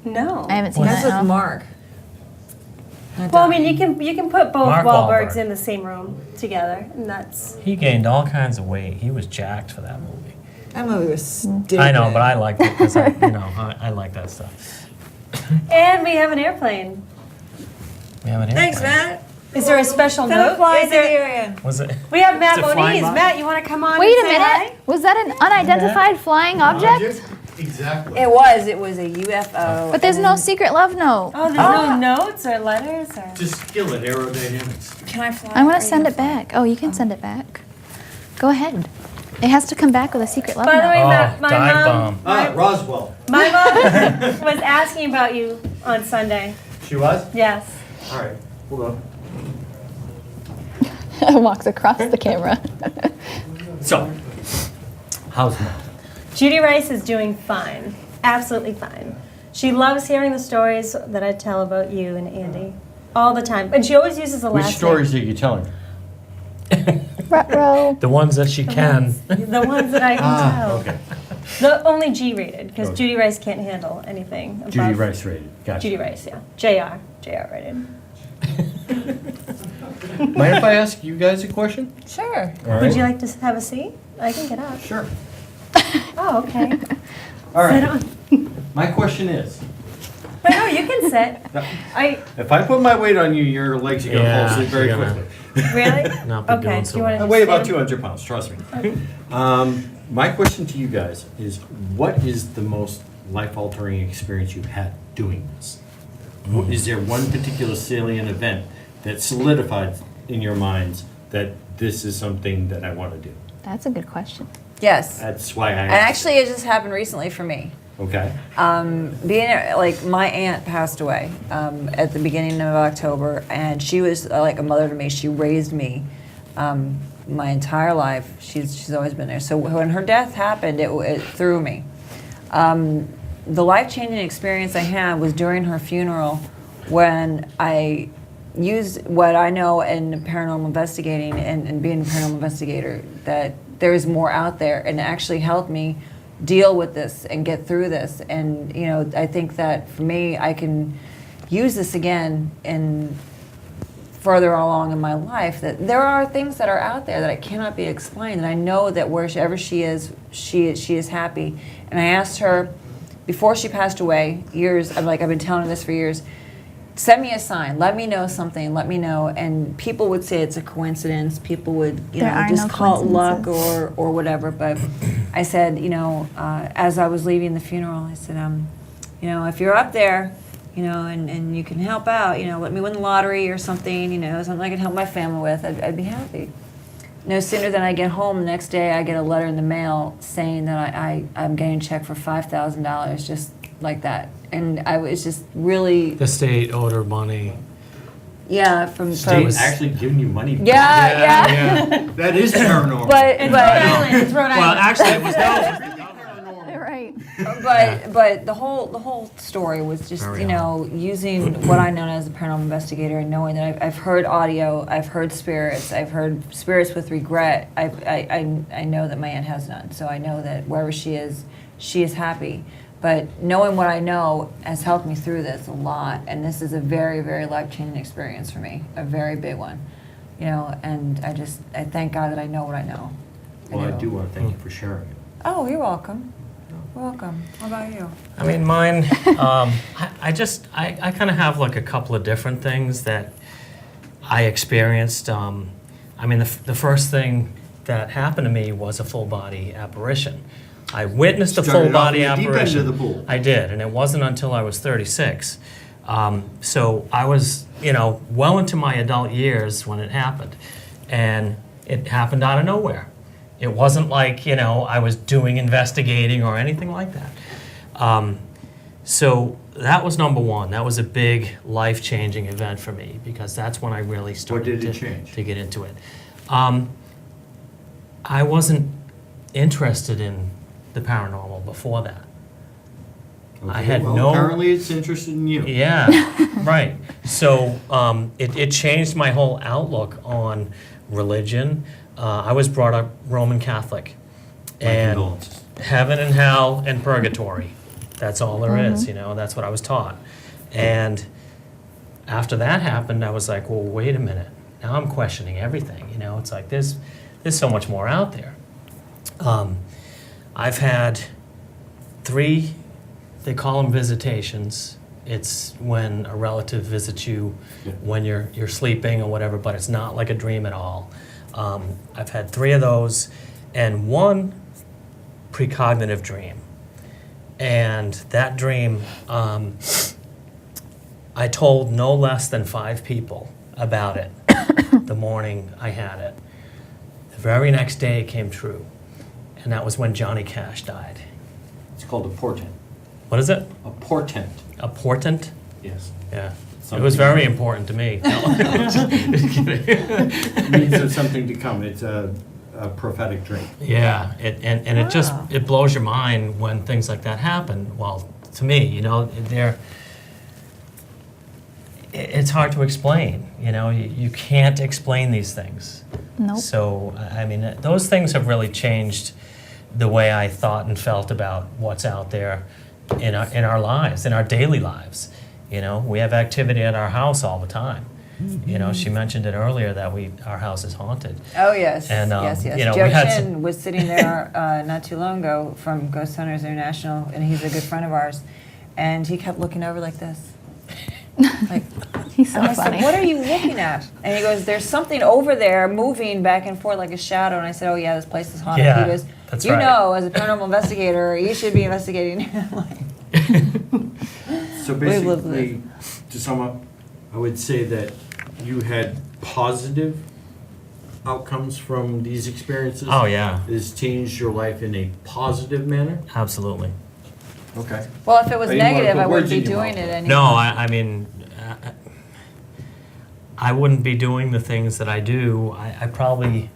No. I haven't seen That's that. with no. Mark. Not Well, I Donnie. mean, you can put both Mark Wahlbergs Wahlberg. in the same room together, and that's He gained all kinds of weight. He was jacked for that movie. That movie was stupid. I know, but I liked it because I like that stuff. And we have an airplane. We have an Thanks, airplane. Matt. Is there a special Send a note? fly Is to the there, area. Was it? we have Matt Is it flying Moniz. by? Matt, you want to come on? Wait and a say minute. hi? Was that an unidentified flying object? Exactly. It was a UFO. But there's and no then- secret love note. Oh, there's no notes or letters or. Just skill it, aerodynamics. Can I fly? I'm going Are to you send gonna it fly? back. Oh, you can send it back. Go ahead. It has to come back with a secret love By the note. way, Oh, Matt, my dive mom, bomb. Roswell. my mom was asking about you on Sunday. She was? Yes. All right, hold on. Walks across the camera. So, how's Mom? Judy Rice is doing fine, absolutely fine. She loves hearing the stories that I tell about you and Andy all the time, and she always uses the Which last stories are you telling her? Ruh-roh. The ones that she can. name. The ones that I can tell. Okay. The only G-rated, because Okay. Judy Rice can't handle anything above. Judy Rice rated. Gotcha. Judy Rice, yeah. JR rated. Mind if I ask you guys a question? Sure. All right. Would you like to have a seat? I can get up. Sure. Oh, okay. All Sit right. on. My question is, But no, you can sit. I if I put my weight on you, your legs are gonna Yeah, fall asleep very you're gonna- quickly. really Not be okay. doing Do so you want I to weigh about 200 pounds, trust me. My question to you guys is, what is the most life-altering experience you've had doing this? Is there one particular salient event that solidified in your minds that this is something that I want to do? That's a good question. Yes. That's why I And asked. actually, it just happened recently for me. Okay. Being like my aunt passed away at the beginning of October, and she was like a mother to me. She raised me my entire life. She's always been there. So when her death happened, it threw me. The life-changing experience I had was during her funeral, when I used what I know in paranormal investigating and being a paranormal investigator, that there is more out there, and it actually helped me deal with this and get through this. And you know, I think that for me, I can use this again and further along in my life, that there are things that are out there that I cannot be explained, and I know that wherever she is happy. And I asked her before she passed away, I've been telling her this for years, send me a sign, let me know something, let me know. And people would say it's a coincidence, people would There are just no call it luck coincidences. or whatever. But I said, as I was leaving the funeral, I said, if you're up there, and you can help out, let me win the lottery or something, something I can help my family with, I'd be happy. No sooner than I get home, the next day I get a letter in the mail saying that I'm getting a check for $5,000, just like that. And I was just really, The state owed her money. yeah, from State's actually giving you money. yeah. That is paranormal. But It's Rhode Island. It's Rhode Well, Island. actually, it was Right. but the whole story was just Very using what I know as a paranormal investigator and knowing that I've heard audio, I've heard spirits with regret. I know that my aunt has none, so I know that wherever she is happy. But knowing what I know has helped me through this a lot, and this is a very, very life-changing experience for me, a very big one. And I thank God that I know what I know. Well, I do want to thank you for sharing it. Oh, you're welcome. You're welcome. How about you? I mean, mine, I kind of have like a couple of different things that I experienced. The first thing that happened to me was a full body apparition. I witnessed a Started full body off in the deep end apparition. of the pool. I did, and it wasn't until I was 36. So I was, well into my adult years when it happened. And it happened out of nowhere. It wasn't like, I was doing investigating or anything like that. So that was number one. That was a big life-changing event for me because that's when I really started did it change? to get into it. I wasn't interested in the paranormal before that. I had no- Apparently, it's interested in you. Yeah, right. So it changed my whole outlook on religion. I was brought up Roman Catholic. My And condolences. heaven and hell and purgatory. That's all there is, that's what I was taught. And after that happened, I was like, well, wait a minute. Now I'm questioning everything, It's like there's so much more out there. I've had 3, they call them visitations. It's when a relative visits you Yeah. when you're sleeping or whatever, but it's not like a dream at all. I've had 3 of those and 1 precognitive dream. And that dream, I told no less than 5 people about it the morning I had it. The very next day it came true. And that was when Johnny Cash died. It's called a portent. What is it? A portent. A portent? Yes. Yeah. It Something- was very important to me. No. It means there's something to come. It's a prophetic dream. Yeah, and it just, Wow. it blows your mind when things like that happen. Well, to me, you know, it's hard to explain, you know, you can't explain these things. Nope. So, I mean, those things have really changed the way I thought and felt about what's out there in our lives, in our daily lives. You know, we have activity at our house all the time. You know, she mentioned it earlier that our house is haunted. Oh, yes, And, yes. you know, Joe we had Chin was sitting there not too long ago from Ghost Hunters International, and he's a good friend of ours, and he kept looking over like this. Like, He's so and I funny. said, what are you looking at? And he goes, there's something over there moving back and forth like a shadow. And I said, oh, yeah, this place is haunted. Yeah, He goes, that's you right. know, as a paranormal investigator, you should be investigating. I'm like, So We've lived basically, to sum up, I would say that you had positive outcomes from these experiences. Oh, yeah, It has changed your life in a positive manner? absolutely. Okay. well, if it was I didn't wanna negative, put I wouldn't words be in your doing mouth. it anymore. No, I mean, I wouldn't be doing the things that I do. I probably,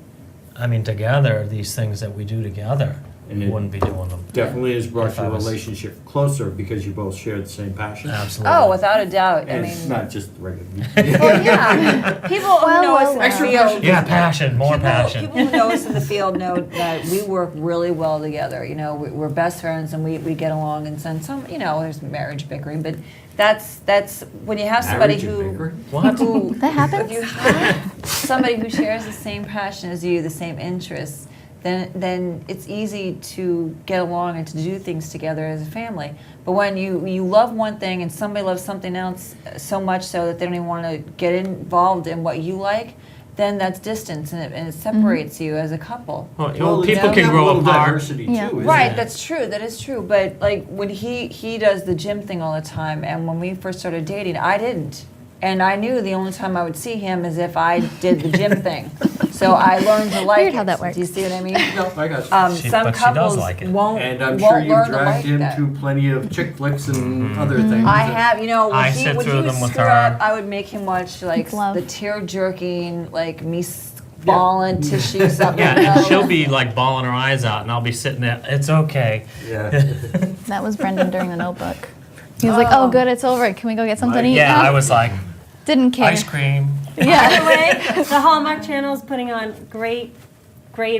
I mean, together, these things that we do together, And it- wouldn't be doing them. Definitely has brought If I your was- relationship closer because you both share the same passion. Absolutely. Oh, without a doubt. I And it's mean, not just regular. well, yeah. People who Well, know us in well, the well. field. Yeah, passion, more passion. People who know us in the field know that we work really well together. You know, we're best friends and we get along. And some, you know, there's marriage bickering, but that's when you have somebody Marriage and who bickering? What? who That happens? if you have somebody who shares the same passion as you, the same interests, then it's easy to get along and to do things together as a family. But when you love one thing and somebody loves something else so much so that they don't even want to get involved in what you like, then that's distance and it separates you as a couple. Well, Well, people you can have a grow little apart. diversity Yeah. too, isn't Right, it? that's true. That is true. But like when he does the gym thing all the time, and when we first started dating, I didn't, and I knew the only time I would see him is if I did the gym thing. So I learned to like Weird it. how that works. Do you see what I mean? No, I got you. Some but she does couples like it. won't And I'm sure won't you've learn to like dragged him that. to plenty of chick flicks and other things. I that- have, you know, I when sit he through would them with screw her. up, I would make him watch like Love. the tear jerking, like me balling tissues up. Yeah, my and nose. she'll be like bawling her eyes out, and I'll be sitting there, it's okay. Yeah. That was Brendan during the Notebook. He was like, "Oh, good, it's over. Can we go get something to eat?" Yeah, now?" I was like, Didn't care. ice cream. By the way, the Hallmark Channel is putting on great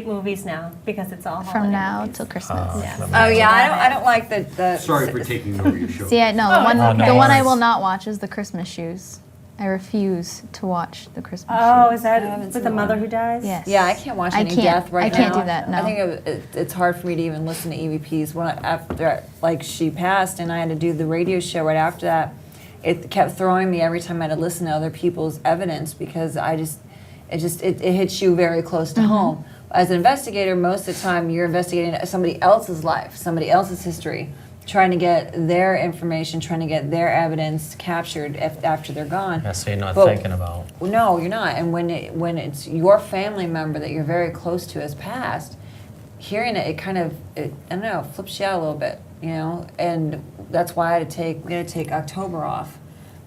movies now because it's all From holiday now movies. till Christmas. Yeah. Oh yeah, I don't like the. Sorry for taking over your show. See, no, Oh, the one, it's okay. the one I worries. will not watch is the Christmas shoes. I refuse to watch the Christmas Oh, shoes. is that haven't with seen the that mother one. who dies? Yes. Yeah, I can't watch I any can't. death right now. I can't do that, no. I think it's hard for me to even listen to EVPs. After like she passed, and I had to do the radio show right after that, it kept throwing me every time I had to listen to other people's evidence because it hits you very close to home. As an investigator, most of the time you're investigating somebody else's life, somebody else's history, trying to get their information, trying to get their evidence captured after they're gone. Yeah, so you're not But- thinking about. No, you're not. And when it's your family member that you're very close to has passed, hearing it kind of, I don't know, flips you out a little bit, you know? And that's why we had to take October off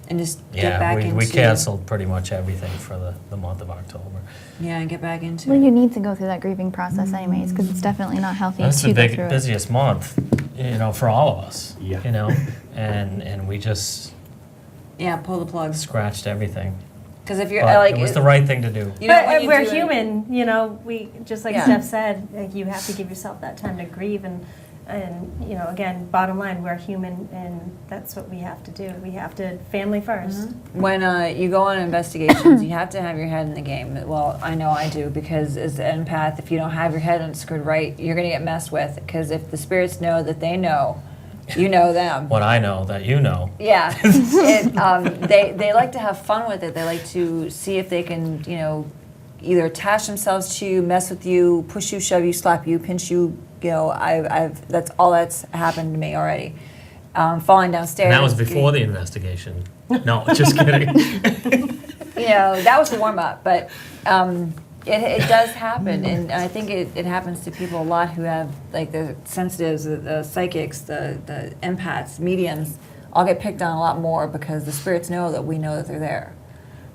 and just get Yeah, back we into... canceled pretty much everything for the month of October. Yeah, and get back into Well, it. you need to go through that grieving process anyways, because it's definitely not healthy That's to the go through it. busiest month, you know, for all of us. Yeah. You know, and we just Yeah, pull the plug. scratched everything. Because if you're But like... it was the right thing to do. You know, But when you we're do it- human, you know. We just like Yeah. Steph said, like, you have to give yourself that time to grieve, and you know, again, bottom line, we're human, and that's what we have to do. We have to family 1st. When you go on investigations, you have to have your head in the game. Well, I know I do, because as an empath, if you don't have your head on screwed right, you're going to get messed with. Because if the spirits know that they know, you know them. What I know that you know. Yeah, they like to have fun with it. They like to see if they can, you know, either attach themselves to you, mess with you, push you, shove you, slap you, pinch you. You know, that's happened to me already. Falling downstairs. And that was before the investigation. No, just kidding. You know, that was the warm up, but it does happen, and I think it happens to people a lot who have like the sensitives, the psychics, the empaths, mediums. All get picked on a lot more because the spirits know that we know that they're there.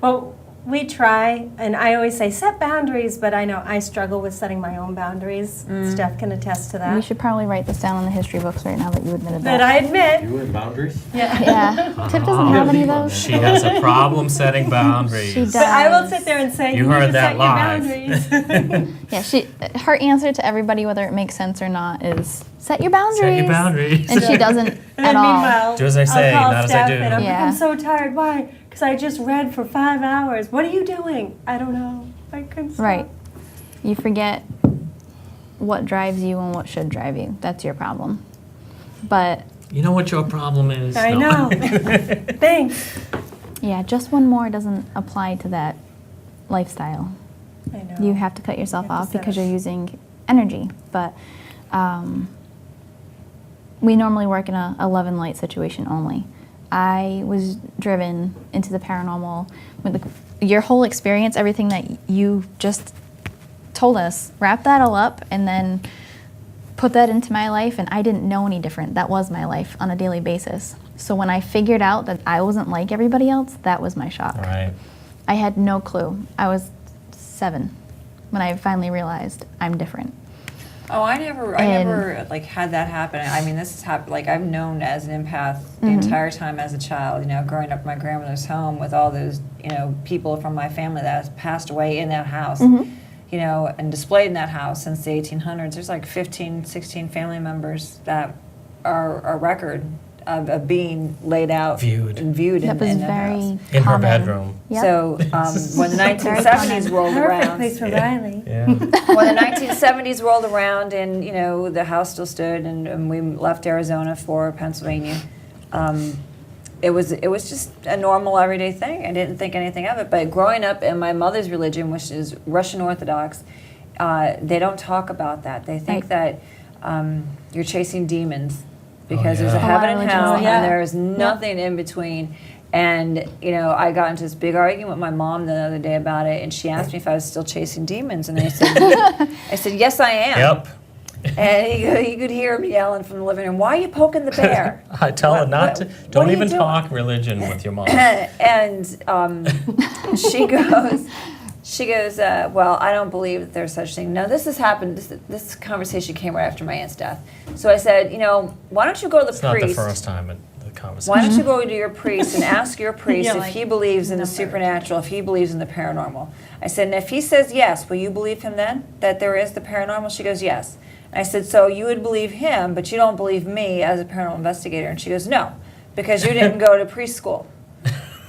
Well, We try, and I always say set boundaries, but I know I struggle with setting my own boundaries. Steph can attest to We that. should probably write this down in the history books right now that you admitted That that. I admit. You and boundaries? Yeah. Tip doesn't have any of those. She has a problem setting boundaries. She does. But I will sit there and say, You you, heard need to that set live. your boundaries. Yeah, her answer to everybody, whether it makes sense or not, is set your boundaries. Set your boundaries. And she doesn't And at then all. meanwhile, Do as I say, I'll call not as I Steph do. And I'm, like, Yeah. I'm so tired. Why? Because I just read for 5 hours. What are you doing? I don't know. I couldn't stop. Right. You forget what drives you and what should drive you. That's your problem. But You know what your problem is? I No. know. Thanks. yeah, just one more doesn't apply to that lifestyle. I know. You have to cut yourself You have to off set because it. you're using energy. But we normally work in a 11 light situation only. I was driven into the paranormal with your whole experience, everything that you just told us. Wrap that all up and then put that into my life, and I didn't know any different. That was my life on a daily basis. So when I figured out that I wasn't like everybody else, that was my shock. Right. I had no clue. I was 7 when I finally realized I'm different. Oh, I never like had that happen. I mean, this has happened. Like I've known as an empath the entire time as a child. You know, growing up in my grandmother's home with all those people from my family that has passed away in that house. You know, and displayed in that house since the 1800s. There's like 15, 16 family members that are a record of being laid out, Viewed. and viewed That was in that very house. In her common. bedroom. Yep. So when the 1970s rolled Perfect around, place for Riley. Yeah. when the 1970s rolled around and the house still stood and we left Arizona for Pennsylvania, it was just a normal everyday thing. I didn't think anything of it. But growing up in my mother's religion, which is Russian Orthodox, they don't talk about that. They think Right. that you're chasing demons because there's a yeah. A lot heaven of and religions hell, like that. and there's nothing in between. And I got into this big argument with my mom the other day about it, and she asked me if I was still chasing demons, and I said, yes, I am. Yep. And you could hear me yelling from the living room, why are you poking the bear? I tell her What- not what- to. what Don't are you even doing? talk religion with your mom. And she goes, well, I don't believe that there's such thing. No, this has happened. This conversation came right after my aunt's death. So I said, why don't you go to the It's not the priest? first time in the conversation. Why don't you go to your priest and ask your priest Yeah, if like he believes in the number. supernatural, if he believes in the paranormal? I said, and if he says yes, will you believe him then, that there is the paranormal? She goes, yes. And I said, so you would believe him, but you don't believe me as a paranormal investigator? And she goes, no, because you didn't go to preschool.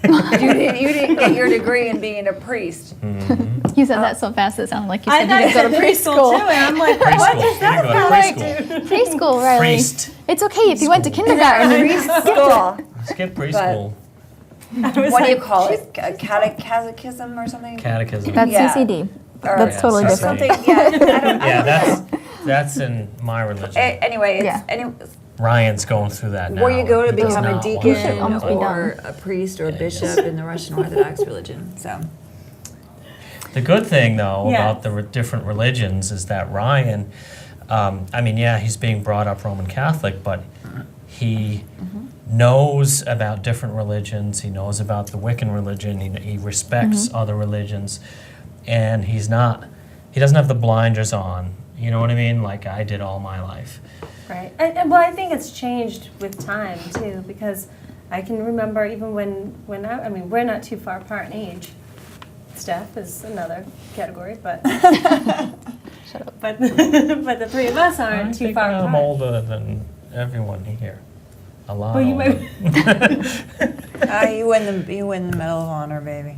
you didn't get your degree in being a priest. You said that so fast it sounded like you I said thought you you didn't said go to preschool too, preschool. and I'm like, Preschool. what does You that go to feel preschool. like? Preschool, Riley. Priest. It's okay if you went to kindergarten. Preschool. Skip preschool. What do you call it? Catechism or something? Catechism. That's Yeah. CCD. Or That's totally CCD. different. something. Yeah, I don't Yeah, that's in my religion. Anyway, Yeah. Ryan's going through that now. where you go to He does become a not want deacon to. almost be or done. a priest or a bishop in the Russian Orthodox religion. So The good thing, though, Yeah. about the different religions is that Ryan, he's being brought up Roman Catholic, but he knows about different religions. He knows about the Wiccan religion. He respects other religions, and he doesn't have the blinders on. You know what I mean? Like I did all my life. Right. Well, I think it's changed with time too, because I can remember even when we're not too far apart in age. Steph is another category, but but the three of us I aren't too think far I'm apart. older than everyone here. A lot Well, you older. might. you win the Medal of Honor, baby.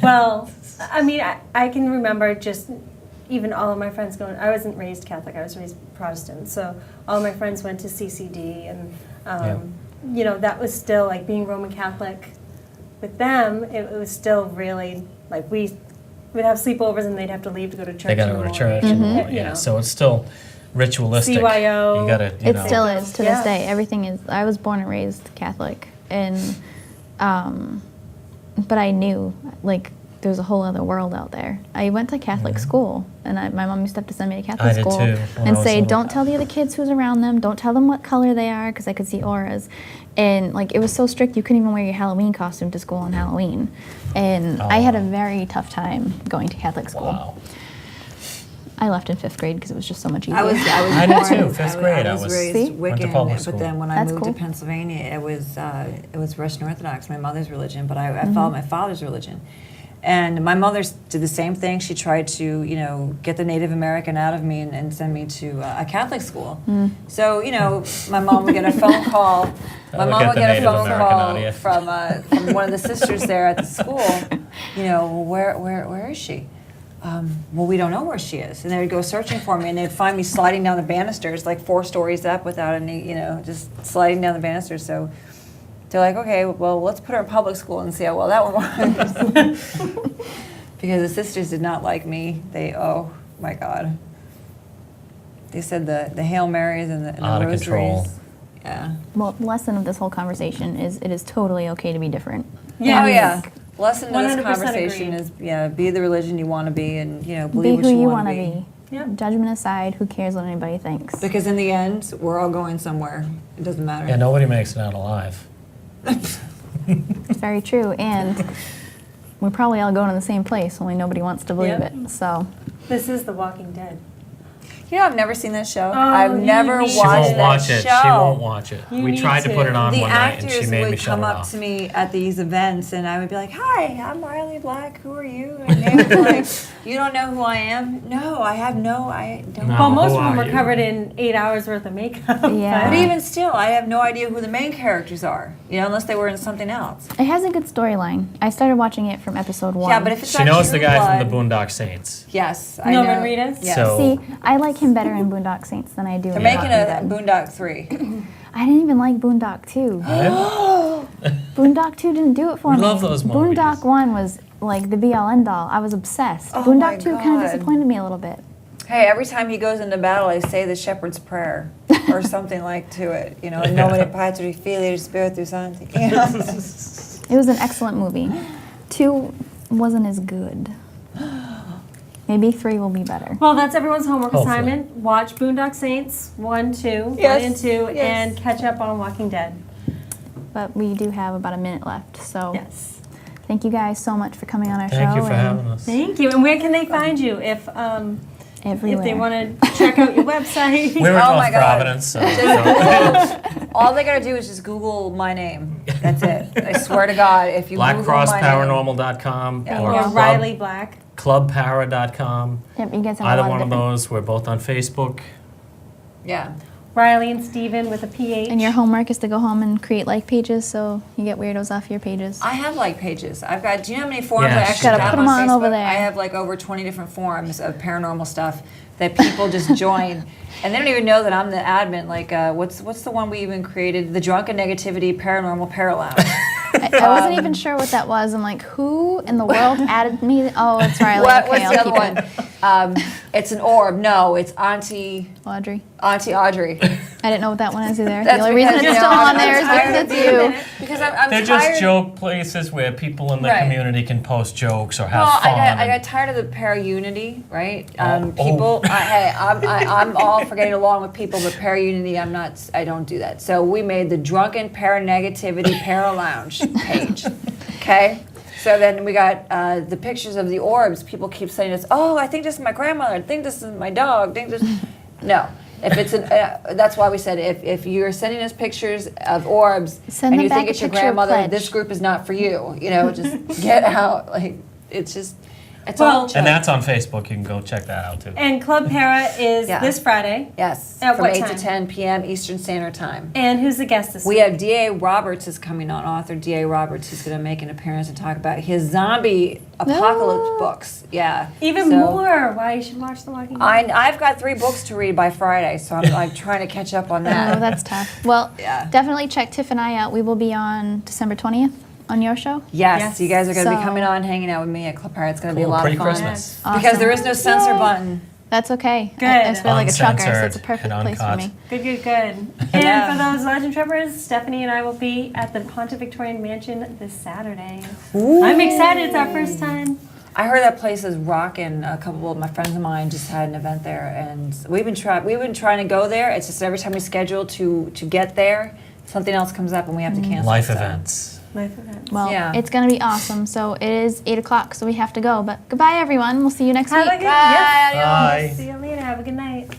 Well, I can remember just even all of my friends going. I wasn't raised Catholic. I was raised Protestant. So all of my friends went to CCD, and that was still like being Roman Catholic. With them, it was still really like we would have sleepovers, and they'd have to leave to go to church. They got to in go the to church. morning. And, You yeah, know. so it's still ritualistic. CYO. You got to, It still is to Yeah. this day. Everything is. I was born and raised Catholic, and but I knew like there's a whole other world out there. I went to Catholic school, and my mom used to have to send me to Catholic I did school too, when I and was say, little. don't tell the other kids who's around them, don't tell them what color they are, because I could see auras. And like it was so strict, you couldn't even wear your Halloween costume to school on Halloween. And I had a very tough time going to Catholic school. Wow. I left in 5th grade because it was just so much easier. I was I did born- too, 5th grade, I was- raised See? Went to Wiccan, public but school. then when I That's moved cool. to Pennsylvania, it was Russian Orthodox, my mother's religion, but I followed my father's religion. And my mother did the same thing. She tried to, get the Native American out of me and send me to a Catholic school. So, my mom would get a phone call. My would mom get would the get a Native phone American out of you. call from one of the sisters there at the school. Where is she? Well, we don't know where she is. And they would go searching for me, and they'd find me sliding down the banisters, like 4 stories up without any, just sliding down the banisters. So they're like, okay, well, let's put her in public school and see how well that one works. Because the sisters did not like me. Oh my God. They said the Hail Marys and the Out of rosaries. control. Yeah. Well, the lesson of this whole conversation is it is totally okay to be different. Yeah. Oh yeah. Lesson to this 100% conversation agreed. is be the religion you want to be, and believe Be what who you you want want to to be. be. Yeah. Judgment aside, who cares what anybody thinks? Because in the end, we're all going somewhere. It doesn't matter. Yeah, nobody makes it out alive. It's very true, and we're probably all going to the same place, only nobody wants to believe Yep. it. So, This is The Walking Dead. I've never seen that show. Oh, I've you never need watched She won't that watch it. show. She won't watch it. You We need tried to put to. it on The one night, and she actors made me would shut come it up off. to me at these events, and I would be like, "Hi, I'm Riley Black. Who are you?" And they would be like, "You don't know who I am?" No, I don't. No. Well, most who of them are were you? covered in 8 hours worth of makeup. Yeah. But even still, I have no idea who the main characters are. Unless they were in something else. it has a good storyline. I started watching it from episode 1. Yeah, but if it's She not knows the True guy from Blood- the Boondock Saints. Yes, I Norman know. Reedus? Yes. So- See, I like him better in Boondock Saints than I do They're in making Walking a Dead. Boondock 3. I didn't even like Boondock 2. Boondock 2 didn't do it for We me. love those movies. Boondock 1 was like the be-all end-all. I was obsessed. Oh Boondock my 2 kind God. of disappointed me a little bit. Hey, every time he goes into battle, I say the shepherd's prayer or something like to it. Nomine Patri Filii Spiritus Sancti. It was an excellent movie. 2 wasn't as good. Maybe 3 will be better. Well, that's everyone's homework Hopefully. assignment. Watch Boondock Saints 1, 2, Yes, 1 and 2, yes. and catch up on Walking Dead. But we do have about a minute left. So Yes. thank you guys so much for coming on our show. Thank you for and having us. Thank you. And where can they find you if Everywhere. they want to check out your website? We're in Oh North my God. Providence, so Just Google, all they gotta do is just Google my name. That's it. I swear to God, if you Google my name. blackcrossparanormal.com Yeah. or Or Riley Black. clubpara.com. Yep, you guys have Either a lot one of of different- those. We're both on Facebook. Yeah. Riley and Steven with a PH. And your homework is to go home and create like pages so you get weirdos off your pages. I have like pages. Do you know how many forums Yeah, I actually gotta have put on 'em on Facebook? over there. I have like over 20 different forums of paranormal stuff that people just join. And they don't even know that I'm the admin. Like, what's the one we even created? The Drunken Negativity Paranormal Paralounge. I wasn't even sure what that was. I'm like, who in the world added me? Oh, it's Riley. Okay, What's I'll the other keep one? It's an orb. No, it's Auntie it. Audrey. Audrey. I didn't know what that one is either. That's the only reason because, it's you still know, on I'm there is tired because of it's doing you. it. Because I'm They're tired. just joke places where people in the Right. community can post jokes or have Well, fun. I got and- tired of the para-unity, right? Oh. People, I'm all for getting along with people, but para-unity, I don't do that. So we made the Drunken Paranegativity Para-Lounge page, okay? So then we got the pictures of the orbs. People keep saying this, oh, I think this is my grandmother, I think this is my dog, I think this... No. If it's that's why we said if you're sending us pictures of orbs Send and them you think back a it's your picture of grandmother, Pledge. this group is not for you. Just get out. Like it's just, it's Well- all. and that's on Facebook. You can go check that out too. And Club Para is Yeah. this Friday. yes, At from what 8 time? to 10 p.m. Eastern Standard Time. And who's the guest this We week? have D.A. Roberts is coming on, author D.A. Roberts, who's going to make an appearance and talk about his zombie apocalypse No. books. Yeah. Even So, more. Why you should watch The Walking Dead. I've got 3 books to read by Friday, so I'm like trying to catch up on Oh, that. that's tough. Well, Yeah. definitely check Tiff and I out. We will be on December 20th on your show. Yes, Yes. you guys are going to be So- coming on, hanging out with me at Club Pirate. It's going to be a Cool, lot of fun. pre-Christmas. Because there is no censor Yay. button. That's okay. Good. I feel like a trucker, so Uncensored it's a perfect and place for uncut. me. Good, good, good. And Yeah. for those Legend Trippers, Stephanie and I will be at the Ponte Victorian Mansion this Saturday. Ooh. I'm excited. It's our first time. I heard that place is rocking. A couple of my friends of mine just had an event there, and we've been trying to go there. It's just every time we schedule to get there, something else comes up and we have to cancel. Life so. events. Life event. Well, Yeah. it's going to be awesome. So it is 8 o'clock, so we have to go. But goodbye, everyone. We'll see you next Have week. a good yes. Bye. See you later. Have a good night.